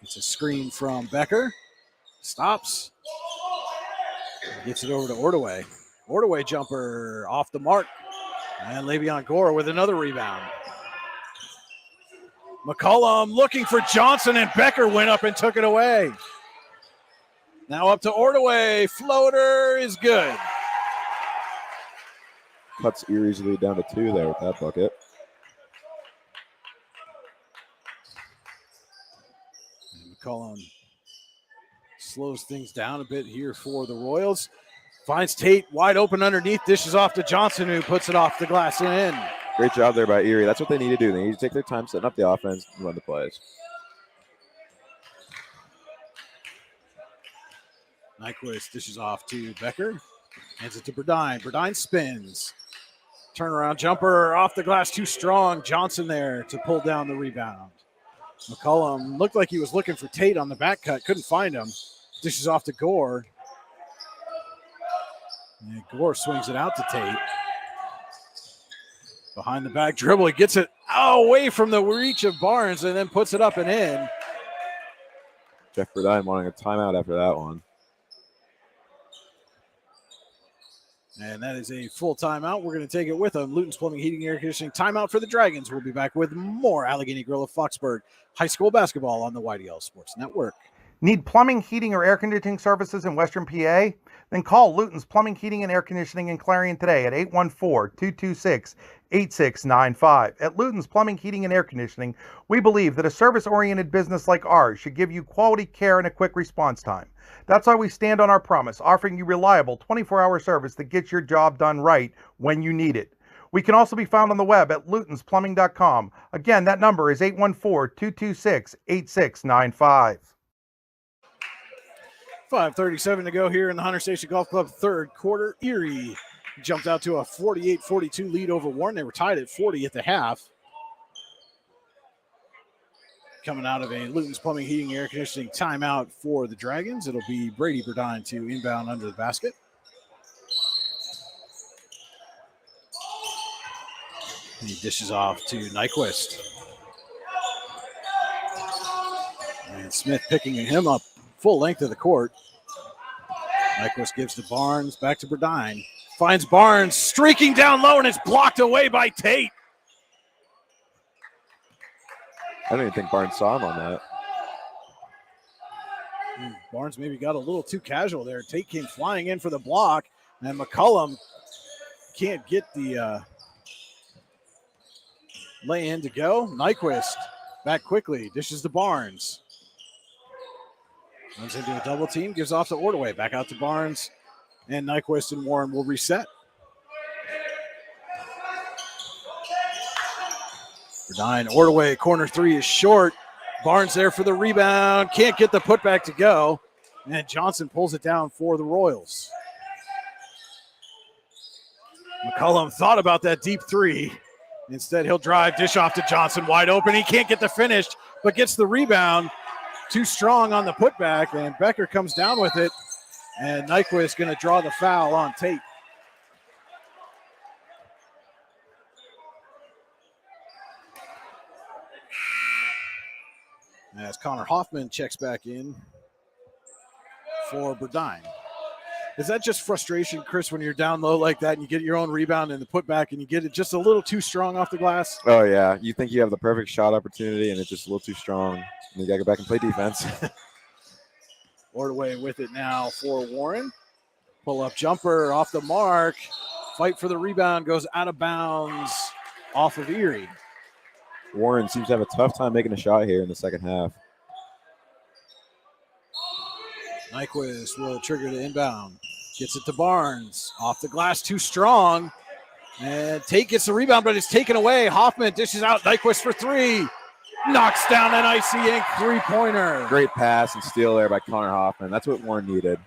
S6: gets a screen from Becker. Stops. Gets it over to Ordaway. Ordaway jumper off the mark. And Le'Veon Gore with another rebound. McCullum looking for Johnson, and Becker went up and took it away. Now up to Ordaway. Floater is good.
S7: Cuts Erie's lead down to 2 there with that bucket.
S6: And McCullum slows things down a bit here for the Royals. Finds Tate wide open underneath. Dishes off to Johnson, who puts it off the glass and in.
S7: Great job there by Erie. That's what they need to do. They need to take their time setting up the offense and run the plays.
S6: Nyquist dishes off to Becker. Hands it to Burdine. Burdine spins. Turnaround jumper off the glass, too strong. Johnson there to pull down the rebound. McCullum looked like he was looking for Tate on the back cut. Couldn't find him. Dishes off to Gore. And Gore swings it out to Tate. Behind the back dribble. He gets it away from the reach of Barnes and then puts it up and in.
S7: Jeff Burdine wanting a timeout after that one.
S6: And that is a full timeout. We're going to take it with them. Luton's Plumbing, Heating, Air Conditioning timeout for the Dragons. We'll be back with more Allegheny Grill of Foxburg High School basketball on the YDL Sports Network.
S9: Need plumbing, heating, or air conditioning services in Western PA? Then call Luton's Plumbing, Heating, and Air Conditioning in Clarion today at 814-226-8695. At Luton's Plumbing, Heating, and Air Conditioning, we believe that a service-oriented business like ours should give you quality care and a quick response time. That's why we stand on our promise, offering you reliable 24-hour service that gets your job done right when you need it. We can also be found on the web at lutonsplumbing.com. Again, that number is 814-226-8695.
S6: 5:37 to go here in the Hunter Station Golf Club third quarter. Erie jumped out to a 48-42 lead over Warren. They were tied at 40 at the half. Coming out of a Luton's Plumbing, Heating, Air Conditioning timeout for the Dragons. It'll be Brady Burdine to inbound under the basket. He dishes off to Nyquist. And Smith picking him up full length of the court. Nyquist gives to Barnes, back to Burdine. Finds Barnes streaking down low, and it's blocked away by Tate.
S7: I don't even think Barnes saw him on that.
S6: Barnes maybe got a little too casual there. Tate came flying in for the block, and McCollum can't get the lay in to go. Nyquist back quickly, dishes to Barnes. Runs into a double team, gives off to Ordaway. Back out to Barnes, and Nyquist and Warren will reset. Burdine, Ordaway, corner three is short. Barnes there for the rebound. Can't get the putback to go. And Johnson pulls it down for the Royals. McCollum thought about that deep three. Instead, he'll drive, dish off to Johnson, wide open. He can't get the finish, but gets the rebound. Too strong on the putback, and Becker comes down with it. And Nyquist going to draw the foul on Tate. As Connor Hoffman checks back in for Burdine. Is that just frustration, Chris, when you're down low like that and you get your own rebound and the putback and you get it just a little too strong off the glass?
S7: Oh, yeah. You think you have the perfect shot opportunity, and it's just a little too strong. And you got to go back and play defense.
S6: Ordaway with it now for Warren. Pull-up jumper off the mark. Fight for the rebound, goes out of bounds off of Erie.
S7: Warren seems to have a tough time making a shot here in the second half.
S6: Nyquist will trigger the inbound. Gets it to Barnes. Off the glass, too strong. And Tate gets the rebound, but it's taken away. Hoffman dishes out Nyquist for three. Knocks down an icy ink three-pointer.
S7: Great pass and steal there by Connor Hoffman. That's what Warren needed.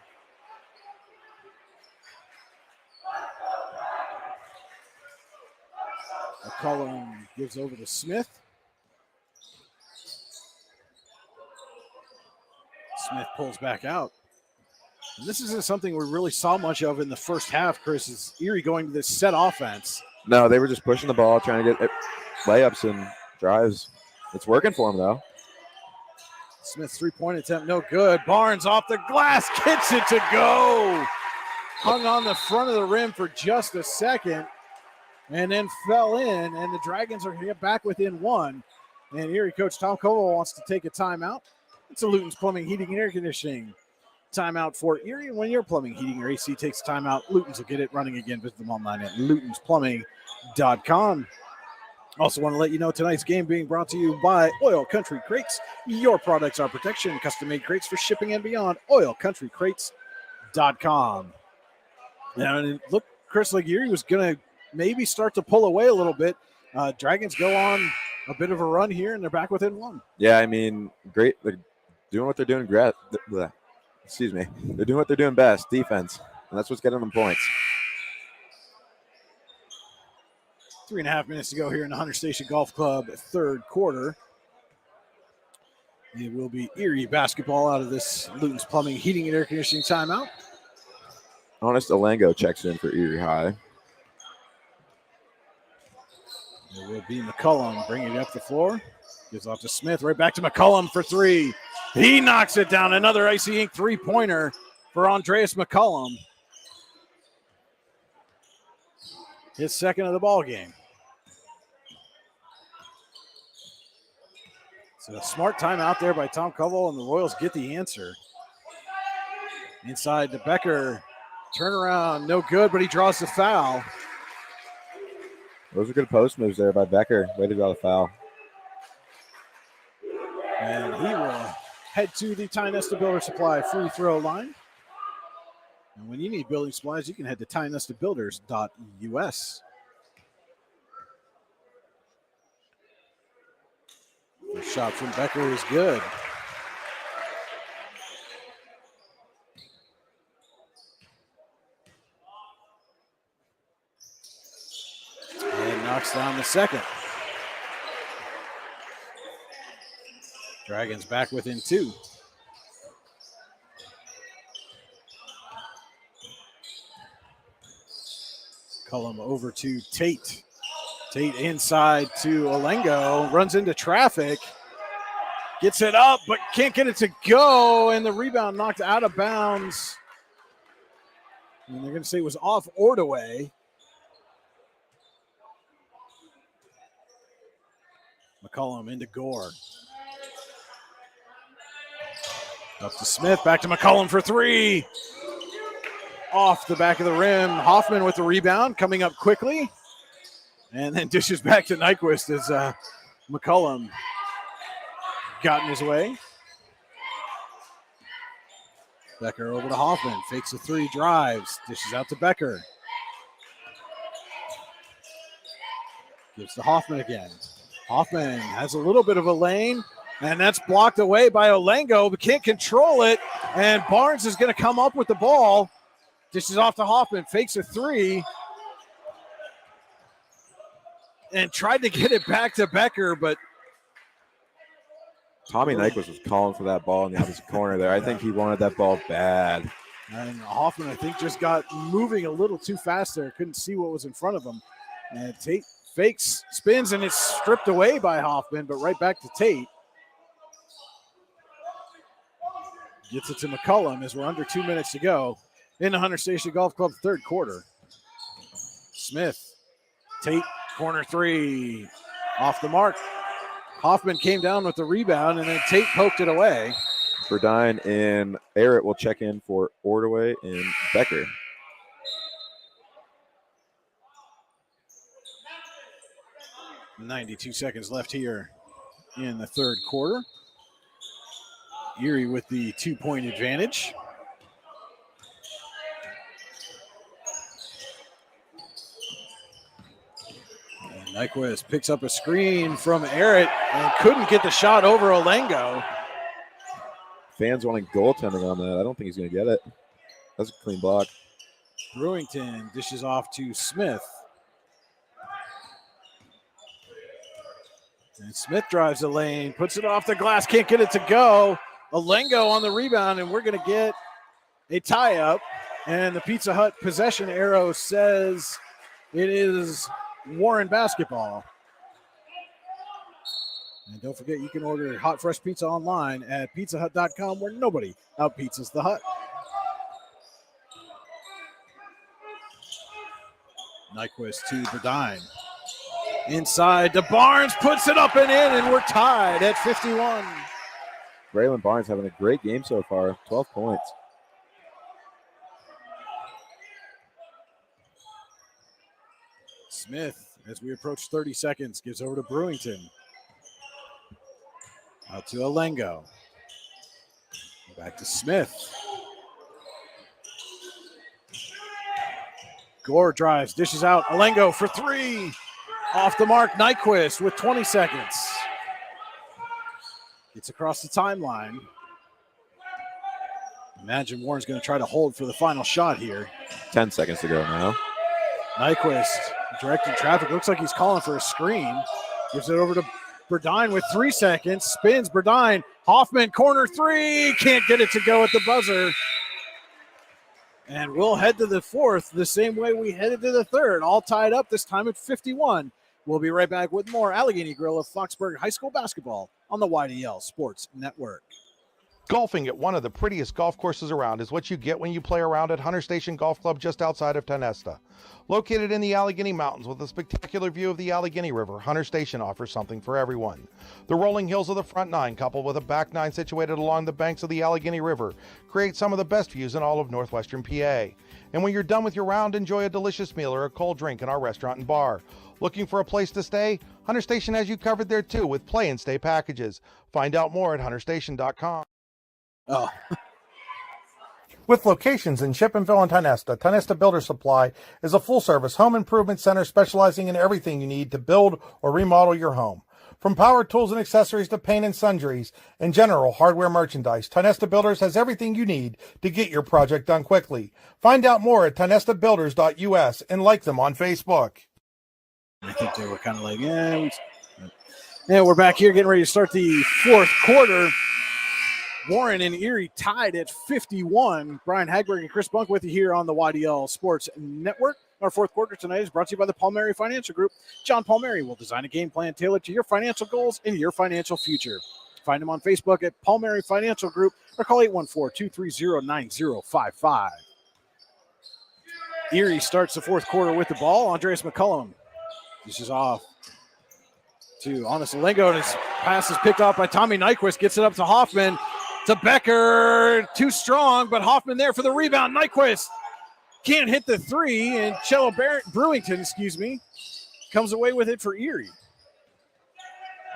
S6: McCollum gives over to Smith. Smith pulls back out. And this isn't something we really saw much of in the first half, Chris, is Erie going to this set offense.
S7: No, they were just pushing the ball, trying to get layups and drives. It's working for him, though.
S6: Smith's three-point attempt, no good. Barnes off the glass, gets it to go. Hung on the front of the rim for just a second and then fell in, and the Dragons are going to get back within one. And Erie coach Tom Koval wants to take a timeout. It's a Luton's Plumbing, Heating, and Air Conditioning timeout for Erie. When your plumbing, heating, or AC takes timeout, Luton's will get it running again. Visit them online at lutonsplumbing.com. Also want to let you know tonight's game being brought to you by Oil Country Crates. Your products are protection, custom-made crates for shipping and beyond. OilCountryCrates.com. Now, and look, Chris, like Erie was going to maybe start to pull away a little bit. Dragons go on a bit of a run here, and they're back within one.
S7: Yeah, I mean, great. They're doing what they're doing. Excuse me. They're doing what they're doing best, defense, and that's what's getting them points.
S6: 3.5 minutes to go here in the Hunter Station Golf Club third quarter. It will be Erie basketball out of this Luton's Plumbing, Heating, and Air Conditioning timeout.
S7: Honest Alango checks in for Erie High.
S6: It will be McCollum bringing it up the floor. Gives off to Smith, right back to McCollum for three. He knocks it down. Another icy ink three-pointer for Andreas McCollum. His second of the ball game. So a smart timeout there by Tom Koval, and the Royals get the answer. Inside to Becker. Turnaround, no good, but he draws the foul.
S7: Those are good post moves there by Becker. Way to draw the foul.
S6: And he will head to the Ty Nesta Builder Supply free throw line. And when you need building supplies, you can head to tynestabuilders.us. The shot from Becker is good. And knocks down the second. Dragons back within two. Cullum over to Tate. Tate inside to Olengo, runs into traffic, gets it up, but can't get it to go, and the rebound knocked out of bounds. And they're going to say it was off Ordaway. McCollum into Gore. Up to Smith, back to McCollum for three. Off the back of the rim. Hoffman with the rebound, coming up quickly. And then dishes back to Nyquist as McCollum got in his way. Becker over to Hoffman, fakes a three, drives, dishes out to Becker. Gives to Hoffman again. Hoffman has a little bit of a lane, and that's blocked away by Olengo, but can't control it. And Barnes is going to come up with the ball. Dishes off to Hoffman, fakes a three, and tried to get it back to Becker, but
S7: Tommy Nyquist was calling for that ball in the opposite corner there. I think he wanted that ball bad.
S6: and Hoffman, I think, just got moving a little too fast there. Couldn't see what was in front of him. And Tate fakes, spins, and it's stripped away by Hoffman, but right back to Tate. Gets it to McCullum as we're under 2 minutes to go in the Hunter Station Golf Club third quarter. Smith, Tate, corner three, off the mark. Hoffman came down with the rebound, and then Tate poked it away.
S7: Burdine and Barrett will check in for Ordaway and Becker.
S6: .92 seconds left here in the third quarter. Erie with the 2-point advantage. And Nyquist picks up a screen from Errett and couldn't get the shot over Olengo.
S7: Fans wanting goaltending on that. I don't think he's going to get it. That's a clean block.
S6: Brewington dishes off to Smith. And Smith drives the lane, puts it off the glass, can't get it to go. Olengo on the rebound, and we're going to get a tie-up. And the Pizza Hut possession arrow says it is Warren basketball. And don't forget, you can order hot, fresh pizza online at pizzahut.com, where nobody out-pizzas the Hut. Nyquist to Burdine. Inside to Barnes, puts it up and in, and we're tied at 51.
S7: Braylon Barnes having a great game so far, 12 points.
S6: Smith, as we approach 30 seconds, gives over to Brewington. Out to Olengo. Back to Smith. Gore drives, dishes out. Olengo for three. Off the mark, Nyquist with 20 seconds. Gets across the timeline. Imagine Warren's going to try to hold for the final shot here.
S7: 10 seconds to go now.
S6: Nyquist directing traffic. Looks like he's calling for a screen. Gives it over to Burdine with 3 seconds. Spins Burdine. Hoffman, corner three. Can't get it to go at the buzzer. And we'll head to the fourth the same way we headed to the third. All tied up, this time at 51. We'll be right back with more Allegheny Grill of Foxburg High School basketball on the YDL Sports Network.
S10: Golfing at one of the prettiest golf courses around is what you get when you play around at Hunter Station Golf Club just outside of Tonesta. Located in the Allegheny Mountains with a spectacular view of the Allegheny River, Hunter Station offers something for everyone. The rolling hills of the front nine, coupled with a back nine situated along the banks of the Allegheny River, create some of the best views in all of northwestern PA. And when you're done with your round, enjoy a delicious meal or a cold drink in our restaurant and bar. Looking for a place to stay? Hunter Station has you covered there too with play and stay packages. Find out more at hunterstation.com.
S6: Oh.
S10: With locations in Chippenville and Tonesta, Tonesta Builder Supply is a full-service home improvement center specializing in everything you need to build or remodel your home. From power tools and accessories to paint and sundries and general hardware merchandise, Tonesta Builders has everything you need to get your project done quickly. Find out more at tonestabuilders.us and like them on Facebook.
S6: I think they were kind of like, yeah, we're back here getting ready to start the fourth quarter. Warren and Erie tied at 51. Brian Hagberg and Chris Bunk with you here on the YDL Sports Network. Our fourth quarter tonight is brought to you by the Palmieri Financial Group. John Palmieri will design a game plan tailored to your financial goals and your financial future. Find him on Facebook at Palmieri Financial Group or call 814-230-9055. Erie starts the fourth quarter with the ball. Andreas McCullum. This is off to Honest Olengo, and his pass is picked off by Tommy Nyquist. Gets it up to Hoffman. To Becker. Too strong, but Hoffman there for the rebound. Nyquist can't hit the three, and Cello Brewington, comes away with it for Erie.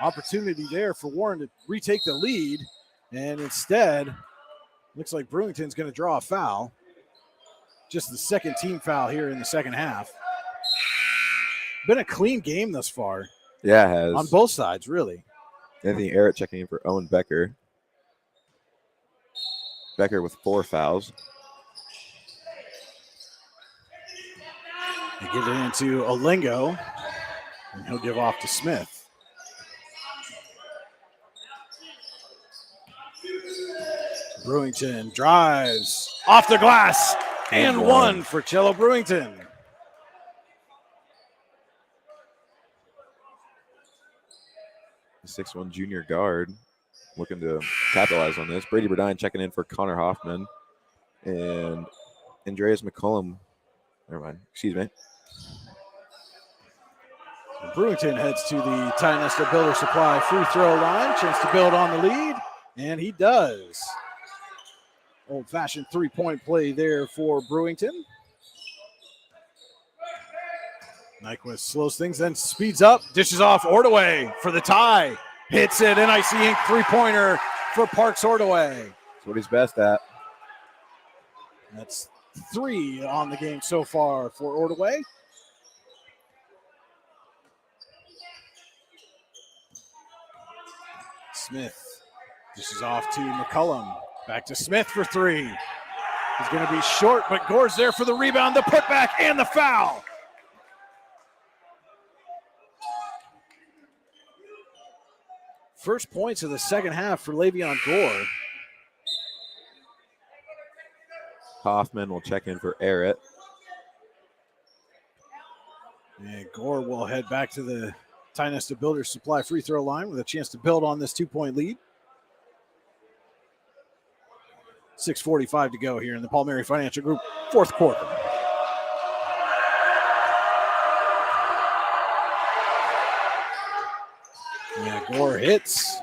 S6: Opportunity there for Warren to retake the lead, and instead, looks like Brewington's going to draw a foul. Just the second team foul here in the second half. Been a clean game thus far.
S7: Yeah, it has.
S6: On both sides, really.
S7: Anthony Erie checking in for Owen Becker. Becker with 4 fouls.
S6: They get it into Olengo, and he'll give off to Smith. Brewington drives off the glass, and one for Cello Brewington.
S7: The 6'1" junior guard looking to capitalize on this. Brady Burdine checking in for Connor Hoffman. And Andreas McCullum. Never mind. Excuse me.
S6: Brewington heads to the Tionesta Builder Supply free throw line. Chance to build on the lead, and he does. Old-fashioned three-point play there for Brewington. Nyquist slows things, then speeds up, dishes off Ordaway for the tie. Hits it, and NIC Inc. three-pointer for Parks Ordaway.
S7: That's what he's best at.
S6: That's 3 on the game so far for Ordaway. Smith dishes off to McCullum. Back to Smith for 3. He's going to be short, but Gore's there for the rebound, the putback, and the foul. First points of the second half for Le'Veon Gore.
S7: Hoffman will check in for Errett.
S6: And Gore will head back to the Tionesta Builder Supply free throw line with a chance to build on this 2-point lead. 6:45 to go here in the Palmieri Financial Group fourth quarter. Yeah, Gore hits.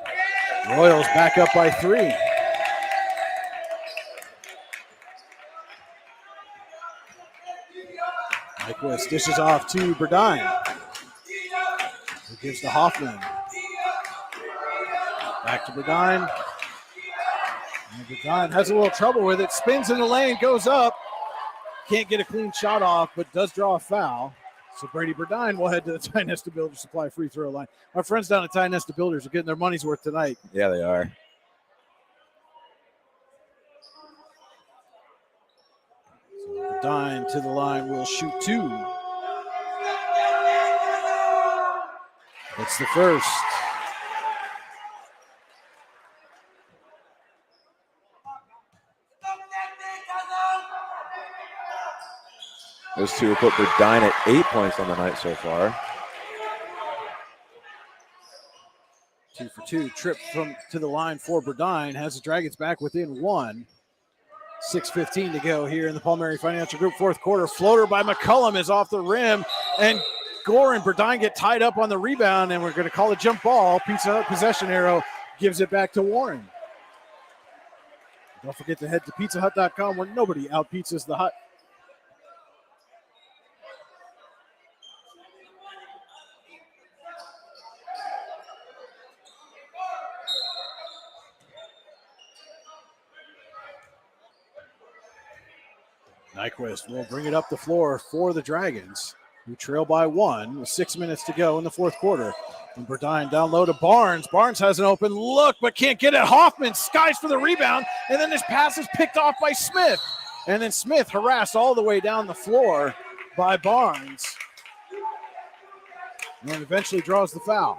S6: Royals back up by 3. Nyquist dishes off to Burdine. He gives to Hoffman. Back to Burdine. And Burdine has a little trouble with it. Spins in the lane, goes up. Can't get a clean shot off, but does draw a foul. So Brady Burdine will head to the Tionesta Builder Supply free throw line. Our friends down at Tionesta Builders are getting their money's worth tonight.
S7: Yeah, they are.
S6: So Burdine to the line will shoot 2. That's the first.
S7: Those two will put Burdine at 8 points on the night so far.
S6: 2 for 2. Trip to the line for Burdine. Has the Dragons back within 1. 6:15 to go here in the Palmieri Financial Group fourth quarter. Floater by McCullum is off the rim, and Gore and Burdine get tied up on the rebound, and we're going to call a jump ball. Pizza Hut possession arrow gives it back to Warren. Don't forget to head to pizzahut.com where nobody out-pizzas the hut. Nyquist will bring it up the floor for the Dragons, who trail by 1 with 6 minutes to go in the fourth quarter. And Burdine down low to Barnes. Barnes has an open look, but can't get it. Hoffman skies for the rebound, and then his pass is picked off by Smith. And then Smith harassed all the way down the floor by Barnes. And eventually draws the foul.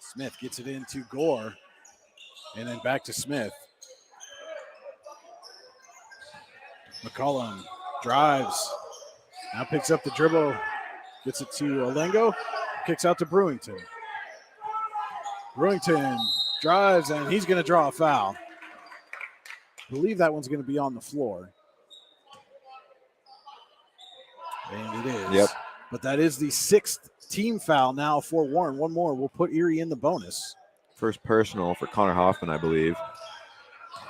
S6: Smith gets it into Gore. And then back to Smith. McCollum drives. Now picks up the dribble. Gets it to Olengo. Kicks out to Brewington. Brewington drives, and he's going to draw a foul. I believe that one's going to be on the floor. And it is.
S7: Yep.
S6: But that is the 6th team foul now for Warren. One more will put Erie in the bonus.
S7: First personal for Connor Hoffman, I believe.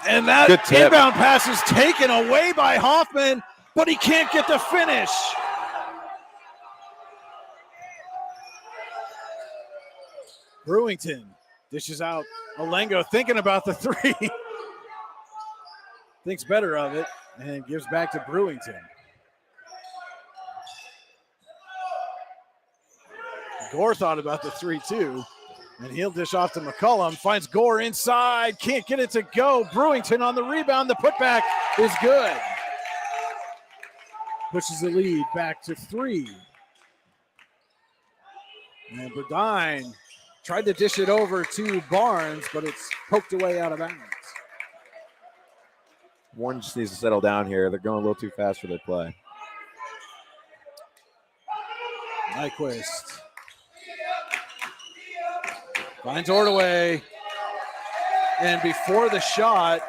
S6: And that
S7: Good tip.
S6: inbound pass is taken away by Hoffman, but he can't get the finish. Brewington dishes out Olengo, thinking about the three. Thinks better of it and gives back to Brewington. Gore thought about the 3-2, and he'll dish off to McCullum. Finds Gore inside, can't get it to go. Brewington on the rebound. The putback is good. Pushes the lead back to 3. And Burdine tried to dish it over to Barnes, but it's poked away out of bounds.
S7: Warren just needs to settle down here. They're going a little too fast for their play.
S6: Nyquist finds Ordaway, and before the shot,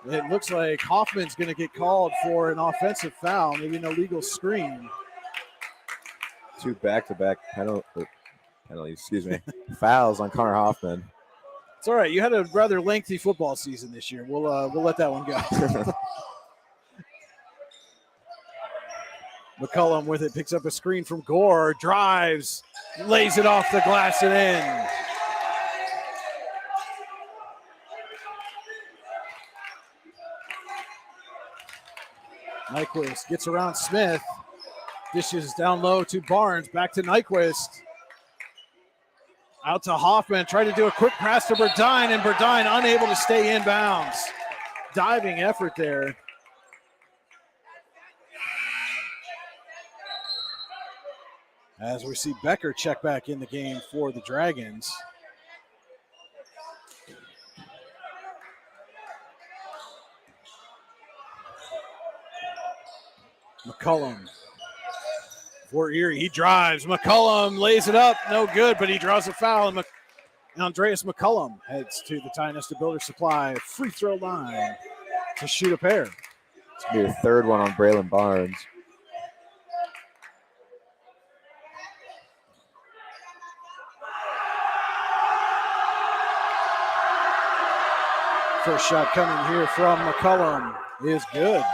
S6: it looks like Hoffman's going to get called for an offensive foul, maybe an illegal screen.
S7: 2 back-to-back penalties, fouls on Connor Hoffman.
S6: It's all right. You had a rather lengthy football season this year. We'll let that one go. McCullum with it, picks up a screen from Gore, drives, lays it off the glass and in. Nyquist gets around Smith, dishes down low to Barnes, back to Nyquist. Out to Hoffman, tried to do a quick pass to Burdine, and Burdine unable to stay in bounds. Diving effort there. As we see Becker check back in the game for the Dragons. McCullum for Erie. He drives. McCullum lays it up. No good, but he draws a foul. And Andreas McCullum heads to the Tionesta Builder Supply free throw line to shoot a pair.
S7: It's going to be the 3rd one on Braylon Barnes.
S6: First shot coming here from McCullum is good.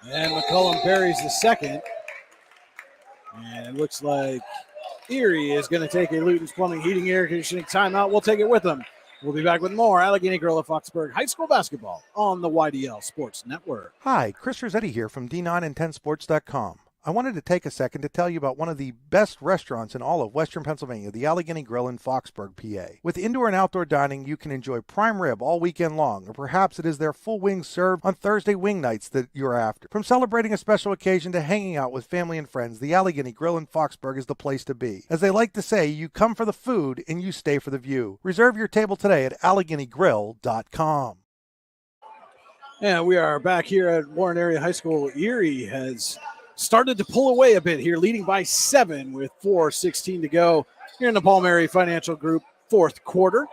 S6: And McCullum buries the second. And it looks like Erie is going to take a Luton's Plumbing, Heating, Air Conditioning timeout. We'll take it with them. We'll be back with more Allegheny Gorilla Foxburg High School basketball on the YDL Sports Network.
S2: Hi, Chris Rossetti here from D9and10sports.com. I wanted to take a second to tell you about one of the best restaurants in all of Western Pennsylvania, the Allegheny Grill in Foxburg, PA. With indoor and outdoor dining, you can enjoy prime rib all weekend long, or perhaps it is their full wings served on Thursday wing nights that you're after. From celebrating a special occasion to hanging out with family and friends, the Allegheny Grill in Foxburg is the place to be. As they like to say, you come for the food and you stay for the view. Reserve your table today at AlleghenyGrill.com.
S6: And we are back here at Warren Area High School. Erie has started to pull away a bit here, leading by 7 with 4:16 to go here in the Palmieri Financial Group 4th quarter.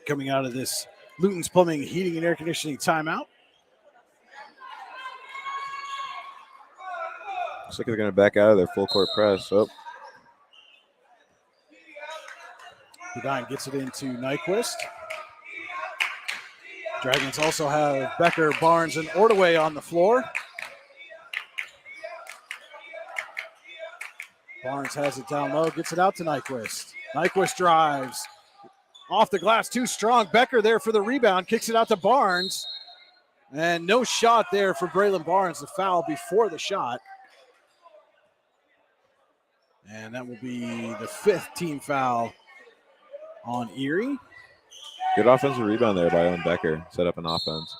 S6: Coming out of this Luton's Plumbing, Heating, and Air Conditioning timeout.
S7: Looks like they're going to back out of their full court press. Oh.
S6: Burdine gets it into Nyquist. Dragons also have Becker, Barnes, and Ordaway on the floor. Barnes has it down low, gets it out to Nyquist. Nyquist drives. Off the glass, too strong. Becker there for the rebound, kicks it out to Barnes. And no shot there for Braylon Barnes, the foul before the shot. And that will be the 5th team foul on Erie.
S7: Good offensive rebound there by Owen Becker. Set up an offense.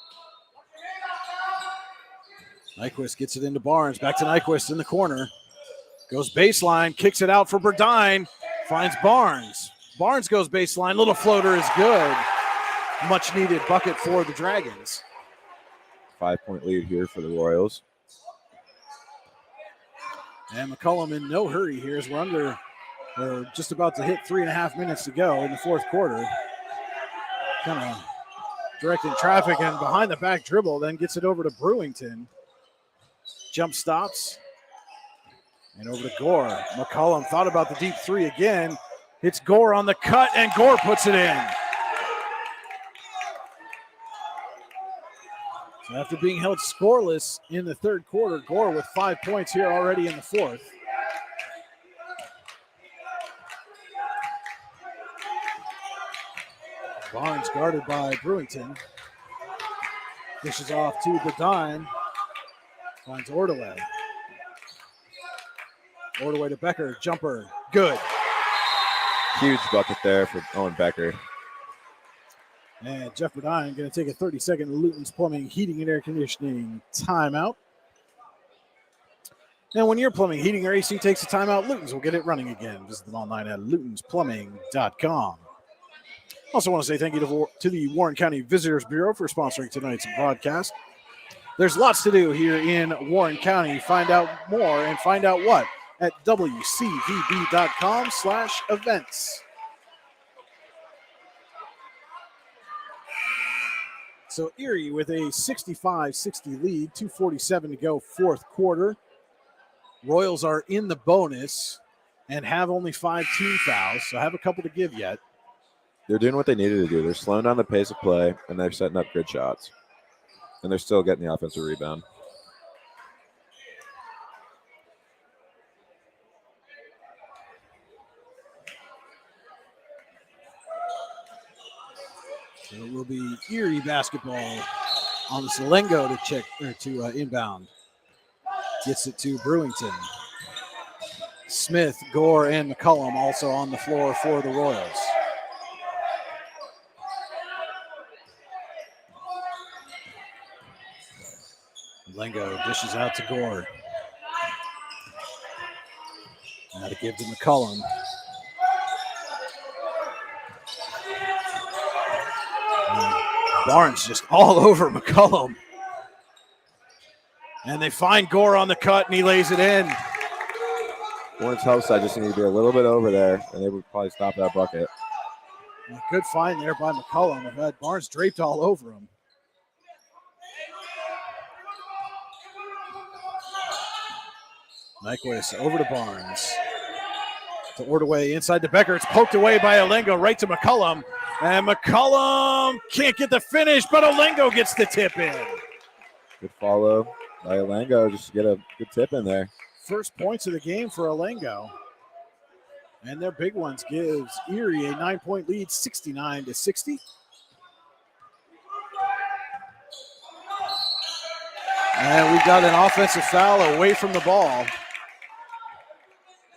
S6: Nyquist gets it into Barnes. Back to Nyquist in the corner. Goes baseline, kicks it out for Burdine. Finds Barnes. Barnes goes baseline. Little floater is good. Much needed bucket for the Dragons.
S7: 5-point lead here for the Royals.
S6: And McCollum in no hurry here as we're just about to hit 3.5 minutes to go in the fourth quarter. Kind of directing traffic and behind the back dribble, then gets it over to Brewington. Jump stops. And over to Gore. McCollum thought about the deep three again. Hits Gore on the cut, and Gore puts it in. So after being held scoreless in the third quarter, Gore with 5 points here already in the fourth. Barnes guarded by Brewington. Dishes off to Burdine. Finds Ordaway. Ordaway to Becker. Jumper. Good.
S7: Huge bucket there for Owen Becker.
S6: And Jeff Burdine going to take a 30-second Luton's Plumbing, Heating, and Air Conditioning timeout. Now, when your plumbing, heating, or AC takes a timeout, Luton's will get it running again. Visit them online at lutonsplumbing.com. Also want to say thank you to the Warren County Visitors Bureau for sponsoring tonight's broadcast. There's lots to do here in Warren County. Find out more and find out what at wcvb.com/events. So Erie with a 65-60 lead, 2:47 to go, fourth quarter. Royals are in the bonus and have only 5 team fouls, so have a couple to give yet.
S7: They're doing what they needed to do. They're slowing down the pace of play, and they're setting up good shots. And they're still getting the offensive rebound.
S6: So it will be Erie basketball on the Salengo to check or to inbound. Gets it to Brewington. Smith, Gore, and McCollum also on the floor for the Royals. Lengo dishes out to Gore. Now to give to McCollum. Barnes just all over McCollum. And they find Gore on the cut, and he lays it in.
S7: Lawrence Hillside just need to be a little bit over there, and they would probably stop that bucket.
S6: A good find there by McCollum. I've had Barnes draped all over him. Nyquist over to Barnes. To Ordaway inside to Becker. It's poked away by Olengo right to McCollum. And McCollum can't get the finish, but Olengo gets the tip in.
S7: Good follow by Olengo just to get a good tip in there.
S6: First points of the game for Olengo. And their big ones gives Erie a 9-point lead, 69-60. And we've got an offensive foul away from the ball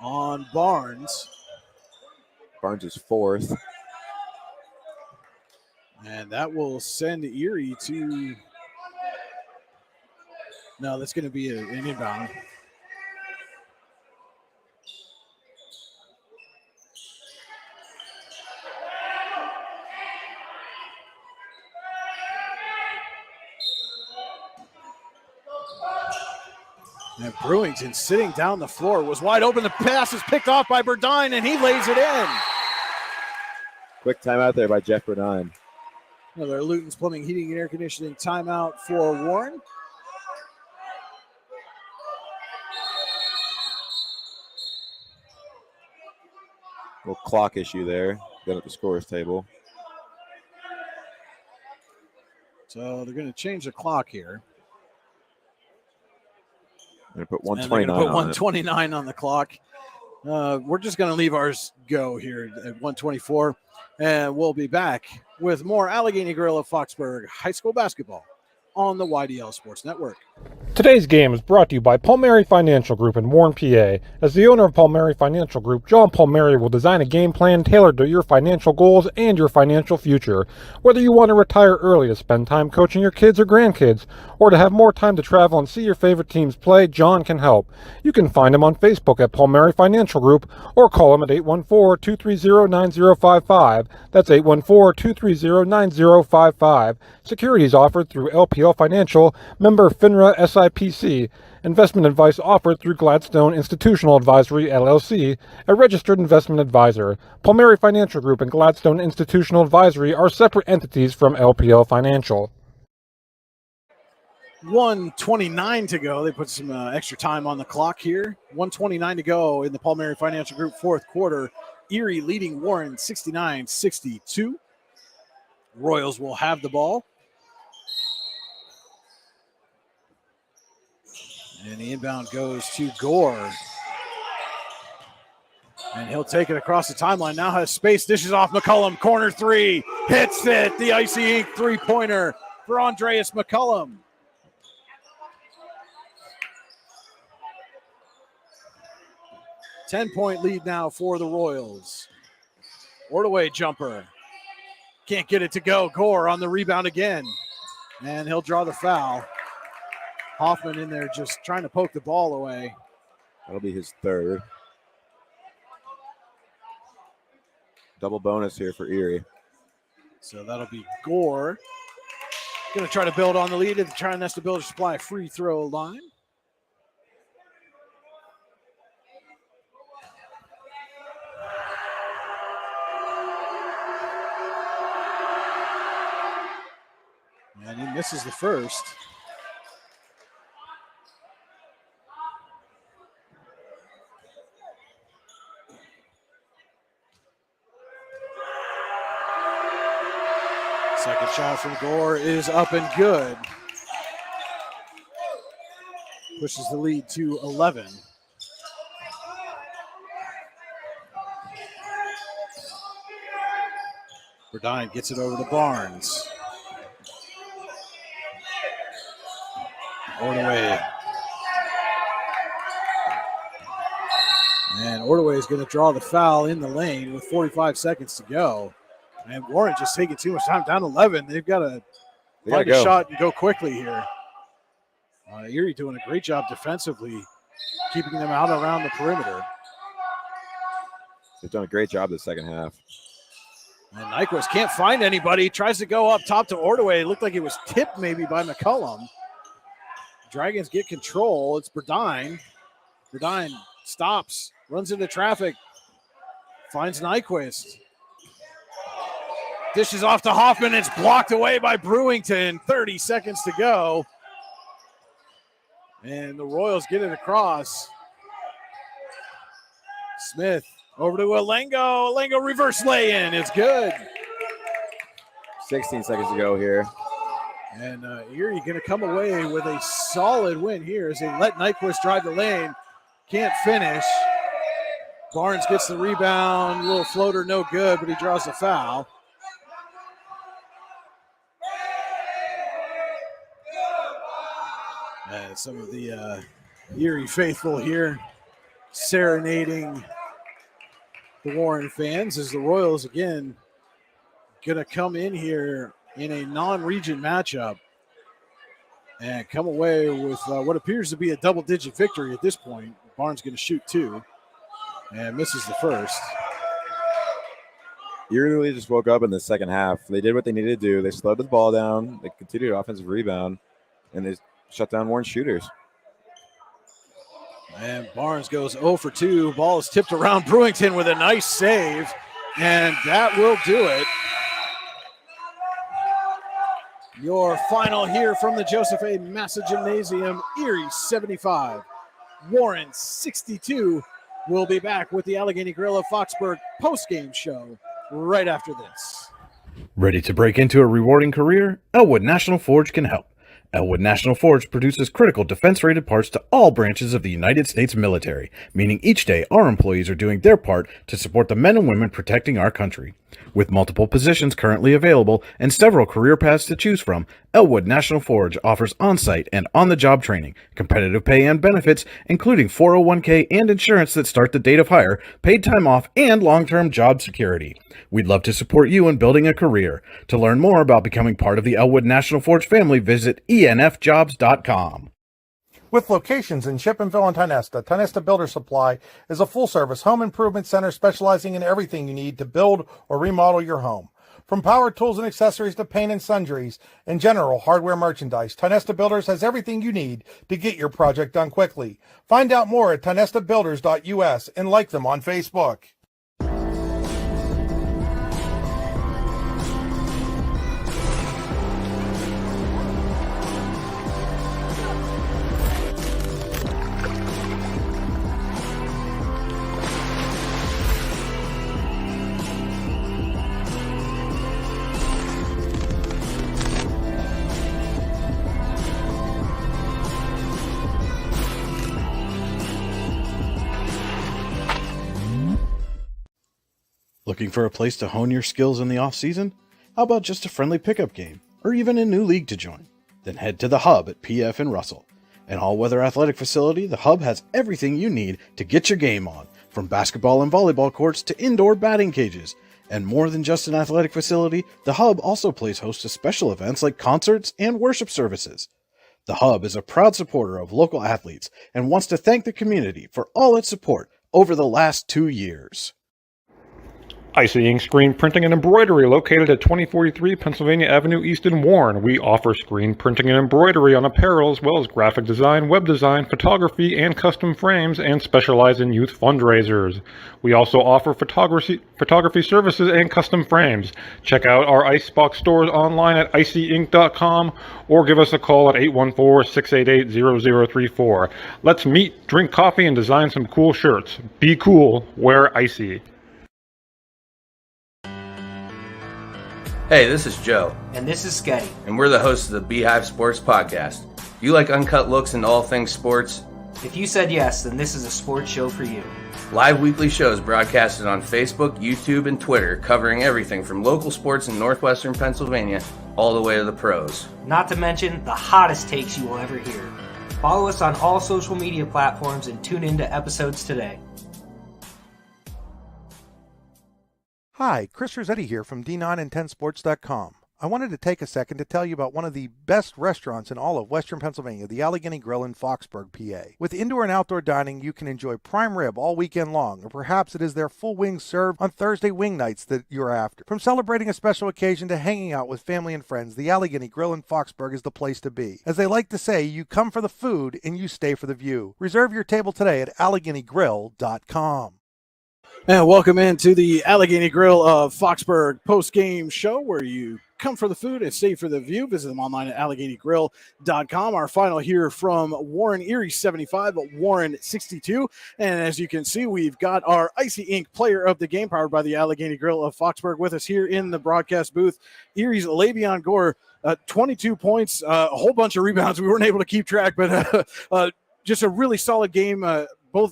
S6: on Barnes.
S7: Barnes is fourth.
S6: And that will send Erie to... No, that's going to be an inbound. And Brewington sitting down the floor was wide open. The pass is picked off by Burdine, and he lays it in.
S7: Quick timeout there by Jeff Burdine.
S6: Another Luton's Plumbing, Heating, and Air Conditioning timeout for Warren.
S7: Little clock issue there. Down at the scorer's table.
S6: So they're going to change the clock here.
S7: They're going to put
S6: And they're
S7: 129
S6: going to put
S7: on
S6: 129 on the clock. We're just going to leave ours go here at 124. And we'll be back with more Allegheny Gorilla Foxburg High School basketball on the YDL Sports Network.
S3: Today's game is brought to you by Palmieri Financial Group in Warren, PA. As the owner of Palmieri Financial Group, John Palmieri will design a game plan tailored to your financial goals and your financial future. Whether you want to retire early to spend time coaching your kids or grandkids, or to have more time to travel and see your favorite teams play, John can help. You can find him on Facebook at Palmieri Financial Group or call him at 814-230-9055. That's 814-230-9055. Securities offered through LPL Financial, member FINRA SIPC. Investment advice offered through Gladstone Institutional Advisory, LLC, a registered investment advisor. Palmieri Financial Group and Gladstone Institutional Advisory are separate entities from LPL Financial.
S6: 1:29 to go. They put some extra time on the clock here. 1:29 to go in the Palmieri Financial Group fourth quarter. Erie leading Warren 69-62. Royals will have the ball. And the inbound goes to Gore. And he'll take it across the timeline. Now has space. Dishes off McCullum. Corner three. Hits it. The Icy Ink three-pointer for Andreas McCullum. Ten-point lead now for the Royals. Ordaway jumper. Can't get it to go. Gore on the rebound again. And he'll draw the foul. Hoffman in there just trying to poke the ball away.
S7: That'll be his third. Double bonus here for Erie.
S6: So that'll be Gore. Going to try to build on the lead and try to build a supply free throw line. And he misses the first. Second shot from Gore is up and good. Pushes the lead to 11. Burdine gets it over to Barnes. Ordaway. And Ordaway is going to draw the foul in the lane with 45 seconds to go. And Warren just taking too much time. Down 11. They've got to find a shot and go quickly here. Erie doing a great job defensively, keeping them out around the perimeter.
S7: They've done a great job this second half.
S6: And Nyquist can't find anybody. Tries to go up top to Ordaway. It looked like it was tipped maybe by McCullum. Dragons get control. It's Burdine. Burdine stops, runs into traffic, finds Nyquist. Dishes off to Hoffman. It's blocked away by Brewington. 30 seconds to go. And the Royals get it across. Smith over to Alengo. Alengo reverse lay-in. It's good.
S7: 16 seconds to go here.
S6: And Erie going to come away with a solid win here as they let Nyquist drive the lane. Can't finish. Barnes gets the rebound. Little floater, no good, but he draws the foul. Some of the Erie faithful here serenading the Warren fans as the Royals again going to come in here in a non-region matchup and come away with what appears to be a double-digit victory at this point. Barnes going to shoot two and misses the first.
S7: Erie really just woke up in the second half. They did what they needed to do. They slowed the ball down. They continued offensive rebound, and they shut down Warren shooters.
S6: And Barnes goes 0 for 2. Ball is tipped around. Brewington with a nice save, and that will do it. Your final here from the Joseph A. Massa Gymnasium, Erie 75, Warren 62. We'll be back with the Allegheny Grill of Foxburg post-game show right after this.
S1: Ready to break into a rewarding career? Elwood National Forge can help. Elwood National Forge produces critical defense-rated parts to all branches of the United States military, meaning each day our employees are doing their part to support the men and women protecting our country. With multiple positions currently available and several career paths to choose from, Elwood National Forge offers on-site and on-the-job training, competitive pay and benefits, including 401k and insurance that start the date of hire, paid time off, and long-term job security. We'd love to support you in building a career. To learn more about becoming part of the Elwood National Forge family, visit enfjobs.com.
S10: With locations in Shippensville and Tionesta Builder Supply is a full-service home improvement center specializing in everything you need to build or remodel your home. From power tools and accessories to paint and sundries and general hardware merchandise, Tionesta Builders has everything you need to get your project done quickly. Find out more at tionestabuilders.us and like them on Facebook.
S1: Looking for a place to hone your skills in the off-season? How about just a friendly pickup game, or even a new league to join? Then head to the Hub at PF in Russell. An all-weather athletic facility, the Hub has everything you need to get your game on, from basketball and volleyball courts to indoor batting cages. And more than just an athletic facility, the Hub also plays host to special events like concerts and worship services. The Hub is a proud supporter of local athletes and wants to thank the community for all its support over the last 2 years.
S3: Icy Ink Screen Printing and Embroidery, located at 2043 Pennsylvania Avenue East in Warren. We offer screen printing and embroidery on apparel, as well as graphic design, web design, photography, and custom frames, and specialize in youth fundraisers. We also offer photography services and custom frames. Check out our Icebox stores online at icyink.com or give us a call at 814-688-0034. Let's meet, drink coffee, and design some cool shirts. Be cool, wear Icy.
S4: Hey, this is Joe.
S5: And this is Sketty.
S4: And we're the hosts of the Beehive Sports Podcast. Do you like uncut looks into all things sports?
S5: If you said yes, then this is a sports show for you.
S4: Live weekly shows broadcasted on Facebook, YouTube, and Twitter, covering everything from local sports in northwestern Pennsylvania all the way to the pros.
S5: Not to mention the hottest takes you will ever hear. Follow us on all social media platforms and tune into episodes today.
S2: Hi, Chris Rossetti here from D9and10sports.com. I wanted to take a second to tell you about one of the best restaurants in all of Western Pennsylvania, the Allegheny Grill in Foxburg, PA. With indoor and outdoor dining, you can enjoy prime rib all weekend long, or perhaps it is their full wings served on Thursday wing nights that you're after. From celebrating a special occasion to hanging out with family and friends, the Allegheny Grill in Foxburg is the place to be. As they like to say, you come for the food and you stay for the view. Reserve your table today at AlleghenyGrill.com.
S6: And welcome into the Allegheny Grill of Foxburg post-game show, where you come for the food and stay for the view. Visit them online at AlleghenyGrill.com. Our final here from Warren, Erie 75, but Warren 62. And as you can see, we've got our Icy Ink player of the game, powered by the Allegheny Grill of Foxburg, with us here in the broadcast booth. Erie's Le'Veon Gore, 22 points, a whole bunch of rebounds. We weren't able to keep track, but just a really solid game,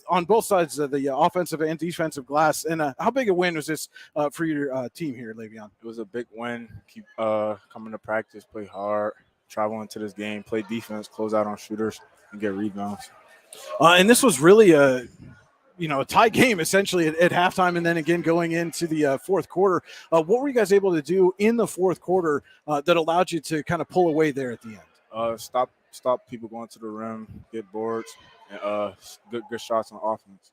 S6: on both sides of the offensive and defensive glass. And how big a win was this for your team here, Le'Veon?
S12: It was a big win. Keep coming to practice, play hard, travel into this game, play defense, close out on shooters, and get rebounds.
S6: And this was really a tie game essentially at halftime, and then again going into the fourth quarter. What were you guys able to do in the fourth quarter that allowed you to kind of pull away there at the end?
S12: Stop people going to the rim, get boards, and good shots on offense.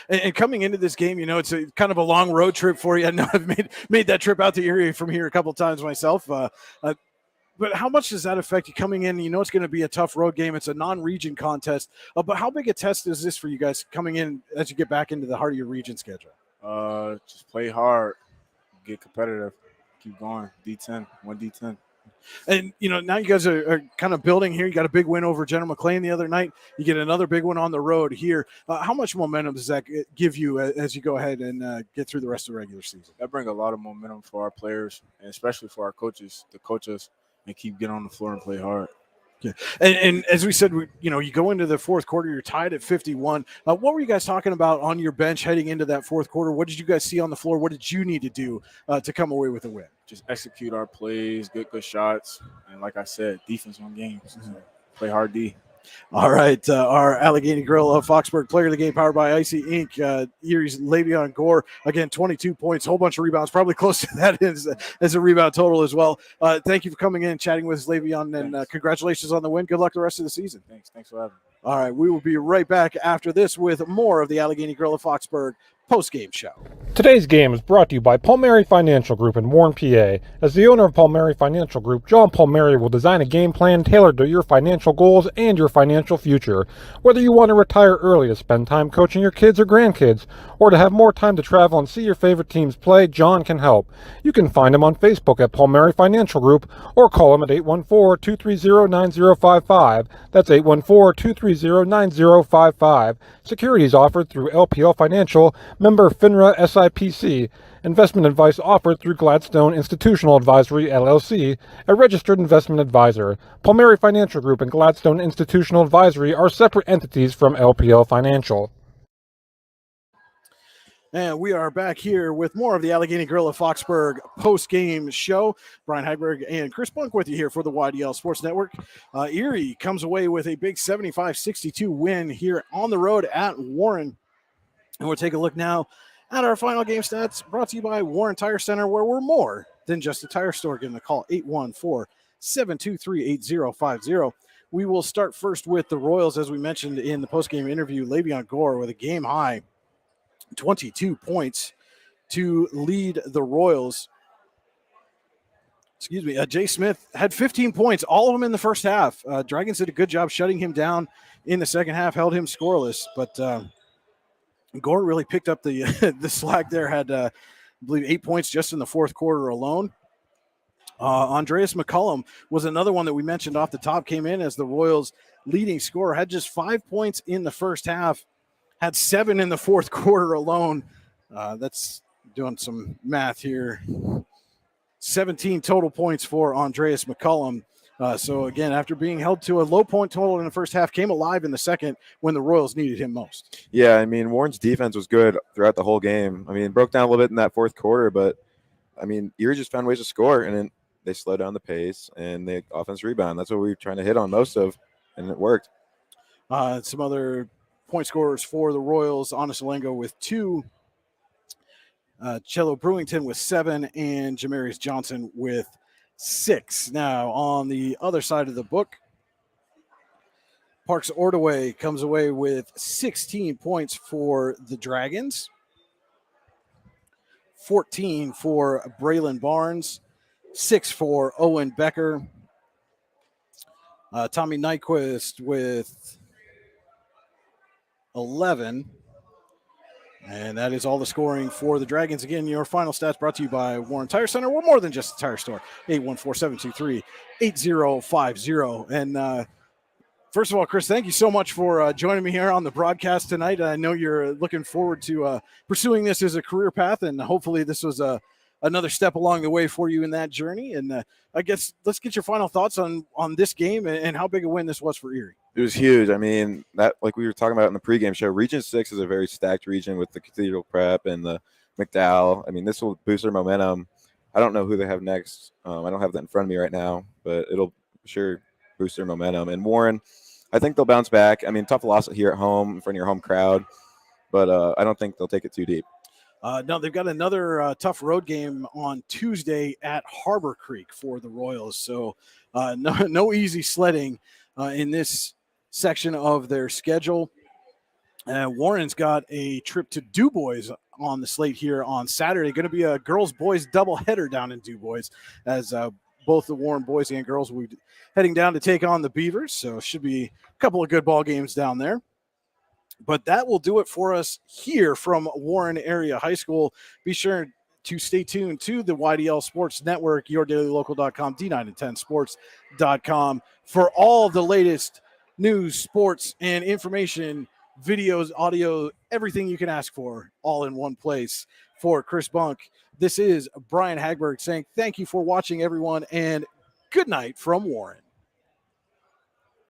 S6: And coming into this game, it's a kind of a long road trip for you. I know I've made that trip out to Erie from here a couple of times myself. But how much does that affect you coming in? It's going to be a tough road game. It's a non-region contest. But how big a test is this for you guys coming in as you get back into the heart of your region schedule?
S12: Just play hard, get competitive, keep going. D10, 1D10.
S6: And, now you guys are kind of building here. You got a big win over General McLean the other night. You get another big one on the road here. How much momentum does that give you as you go ahead and get through the rest of the regular season?
S12: That brings a lot of momentum for our players, and especially for our coaches to coach us and keep getting on the floor and play hard.
S6: Yeah. And as we said, you go into the fourth quarter, you're tied at 51. What were you guys talking about on your bench heading into that fourth quarter? What did you guys see on the floor? What did you need to do to come away with a win?
S12: Just execute our plays, good shots, and like I said, defense on games. So play hard D.
S6: All right, our Allegheny Grill of Foxburg Player of the Game, powered by Icy Inc. Erie's Le'Veon Gore, again, 22 points, whole bunch of rebounds, probably close to that as a rebound total as well. Thank you for coming in and chatting with us, Le'Veon, and congratulations on the win. Good luck the rest of the season.
S12: Thanks for having me.
S6: All right, we will be right back after this with more of the Allegheny Grill of Foxburg post-game show.
S3: Today's game is brought to you by Palmieri Financial Group in Warren, PA. As the owner of Palmieri Financial Group, John Palmieri will design a game plan tailored to your financial goals and your financial future. Whether you want to retire early to spend time coaching your kids or grandkids, or to have more time to travel and see your favorite teams play, John can help. You can find him on Facebook at Palmieri Financial Group, or call him at 814-230-9055. That's 814-230-9055. Securities offered through LPL Financial, member FINRA SIPC. Investment advice offered through Gladstone Institutional Advisory, LLC, a registered investment advisor. Palmieri Financial Group and Gladstone Institutional Advisory are separate entities from LPL Financial.
S6: And we are back here with more of the Allegheny Grill of Foxburg post-game show. Brian Hagberg and Chris Bunk with you here for the YDL Sports Network. Erie comes away with a big 75-62 win here on the road at Warren. And we'll take a look now at our final game stats, brought to you by Warren Tire Center, where we're more than just a tire store. Give them a call, 814-723-8050. We will start first with the Royals, as we mentioned in the post-game interview. Le'Veon Gore with a game-high 22 points to lead the Royals. Jay Smith had 15 points, all of them in the first half. Dragons did a good job shutting him down in the second half, held him scoreless, but Gore really picked up the the slack there, had, I believe, 8 points just in the fourth quarter alone. Andreas McCullum was another one that we mentioned off the top, came in as the Royals' leading scorer, had just 5 points in the first half, had 7 in the fourth quarter alone. That's doing some math here. 17 total points for Andreas McCullum. So, again, after being held to a low point total in the first half, came alive in the second when the Royals needed him most.
S7: Yeah, I mean, Warren's defense was good throughout the whole game. I mean, it broke down a little bit in that fourth quarter, but, I mean, Erie just found ways to score, and then they slowed down the pace, and the offense rebound. That's what we were trying to hit on most of, and it worked.
S6: Some other point scorers for the Royals, Honest Alengo with 2, Cello Brewington with 7, and Jamarius Johnson with 6. Now, on the other side of the book, Parks Ordaway comes away with 16 points for the Dragons, 14 for Braylon Barnes, 6 for Owen Becker, Tommy Nyquist with 11. And that is all the scoring for the Dragons. Again, your final stats brought to you by Warren Tire Center. We're more than just a tire store. 814-723-8050. And first of all, Chris, thank you so much for joining me here on the broadcast tonight. I know you're looking forward to pursuing this as a career path, and hopefully this was another step along the way for you in that journey. And I guess let's get your final thoughts on this game and how big a win this was for Erie.
S7: It was huge. I mean, that, like we were talking about in the pregame show, Region 6 is a very stacked region with the Cathedral Prep and the McDowell. I mean, this will boost their momentum. I don't know who they have next. I don't have that in front of me right now, but it'll sure boost their momentum. And Warren, I think they'll bounce back. I mean, tough loss here at home in front of your home crowd, but I don't think they'll take it too deep.
S6: No, they've got another tough road game on Tuesday at Harbor Creek for the Royals. So no easy sledding in this section of their schedule. Warren's got a trip to Du Bois on the slate here on Saturday. Going to be a girls-boys doubleheader down in Du Bois, as both the Warren boys and girls will be heading down to take on the Beavers. So should be a couple of good ball games down there. But that will do it for us here from Warren Area High School. Be sure to stay tuned to the YDL Sports Network, yourdailylocal.com, D910sports.com for all the latest news, sports, and information, videos, audio, everything you can ask for, all in one place. For Chris Bunk, this is Brian Hagberg saying thank you for watching, everyone, and good night from Warren.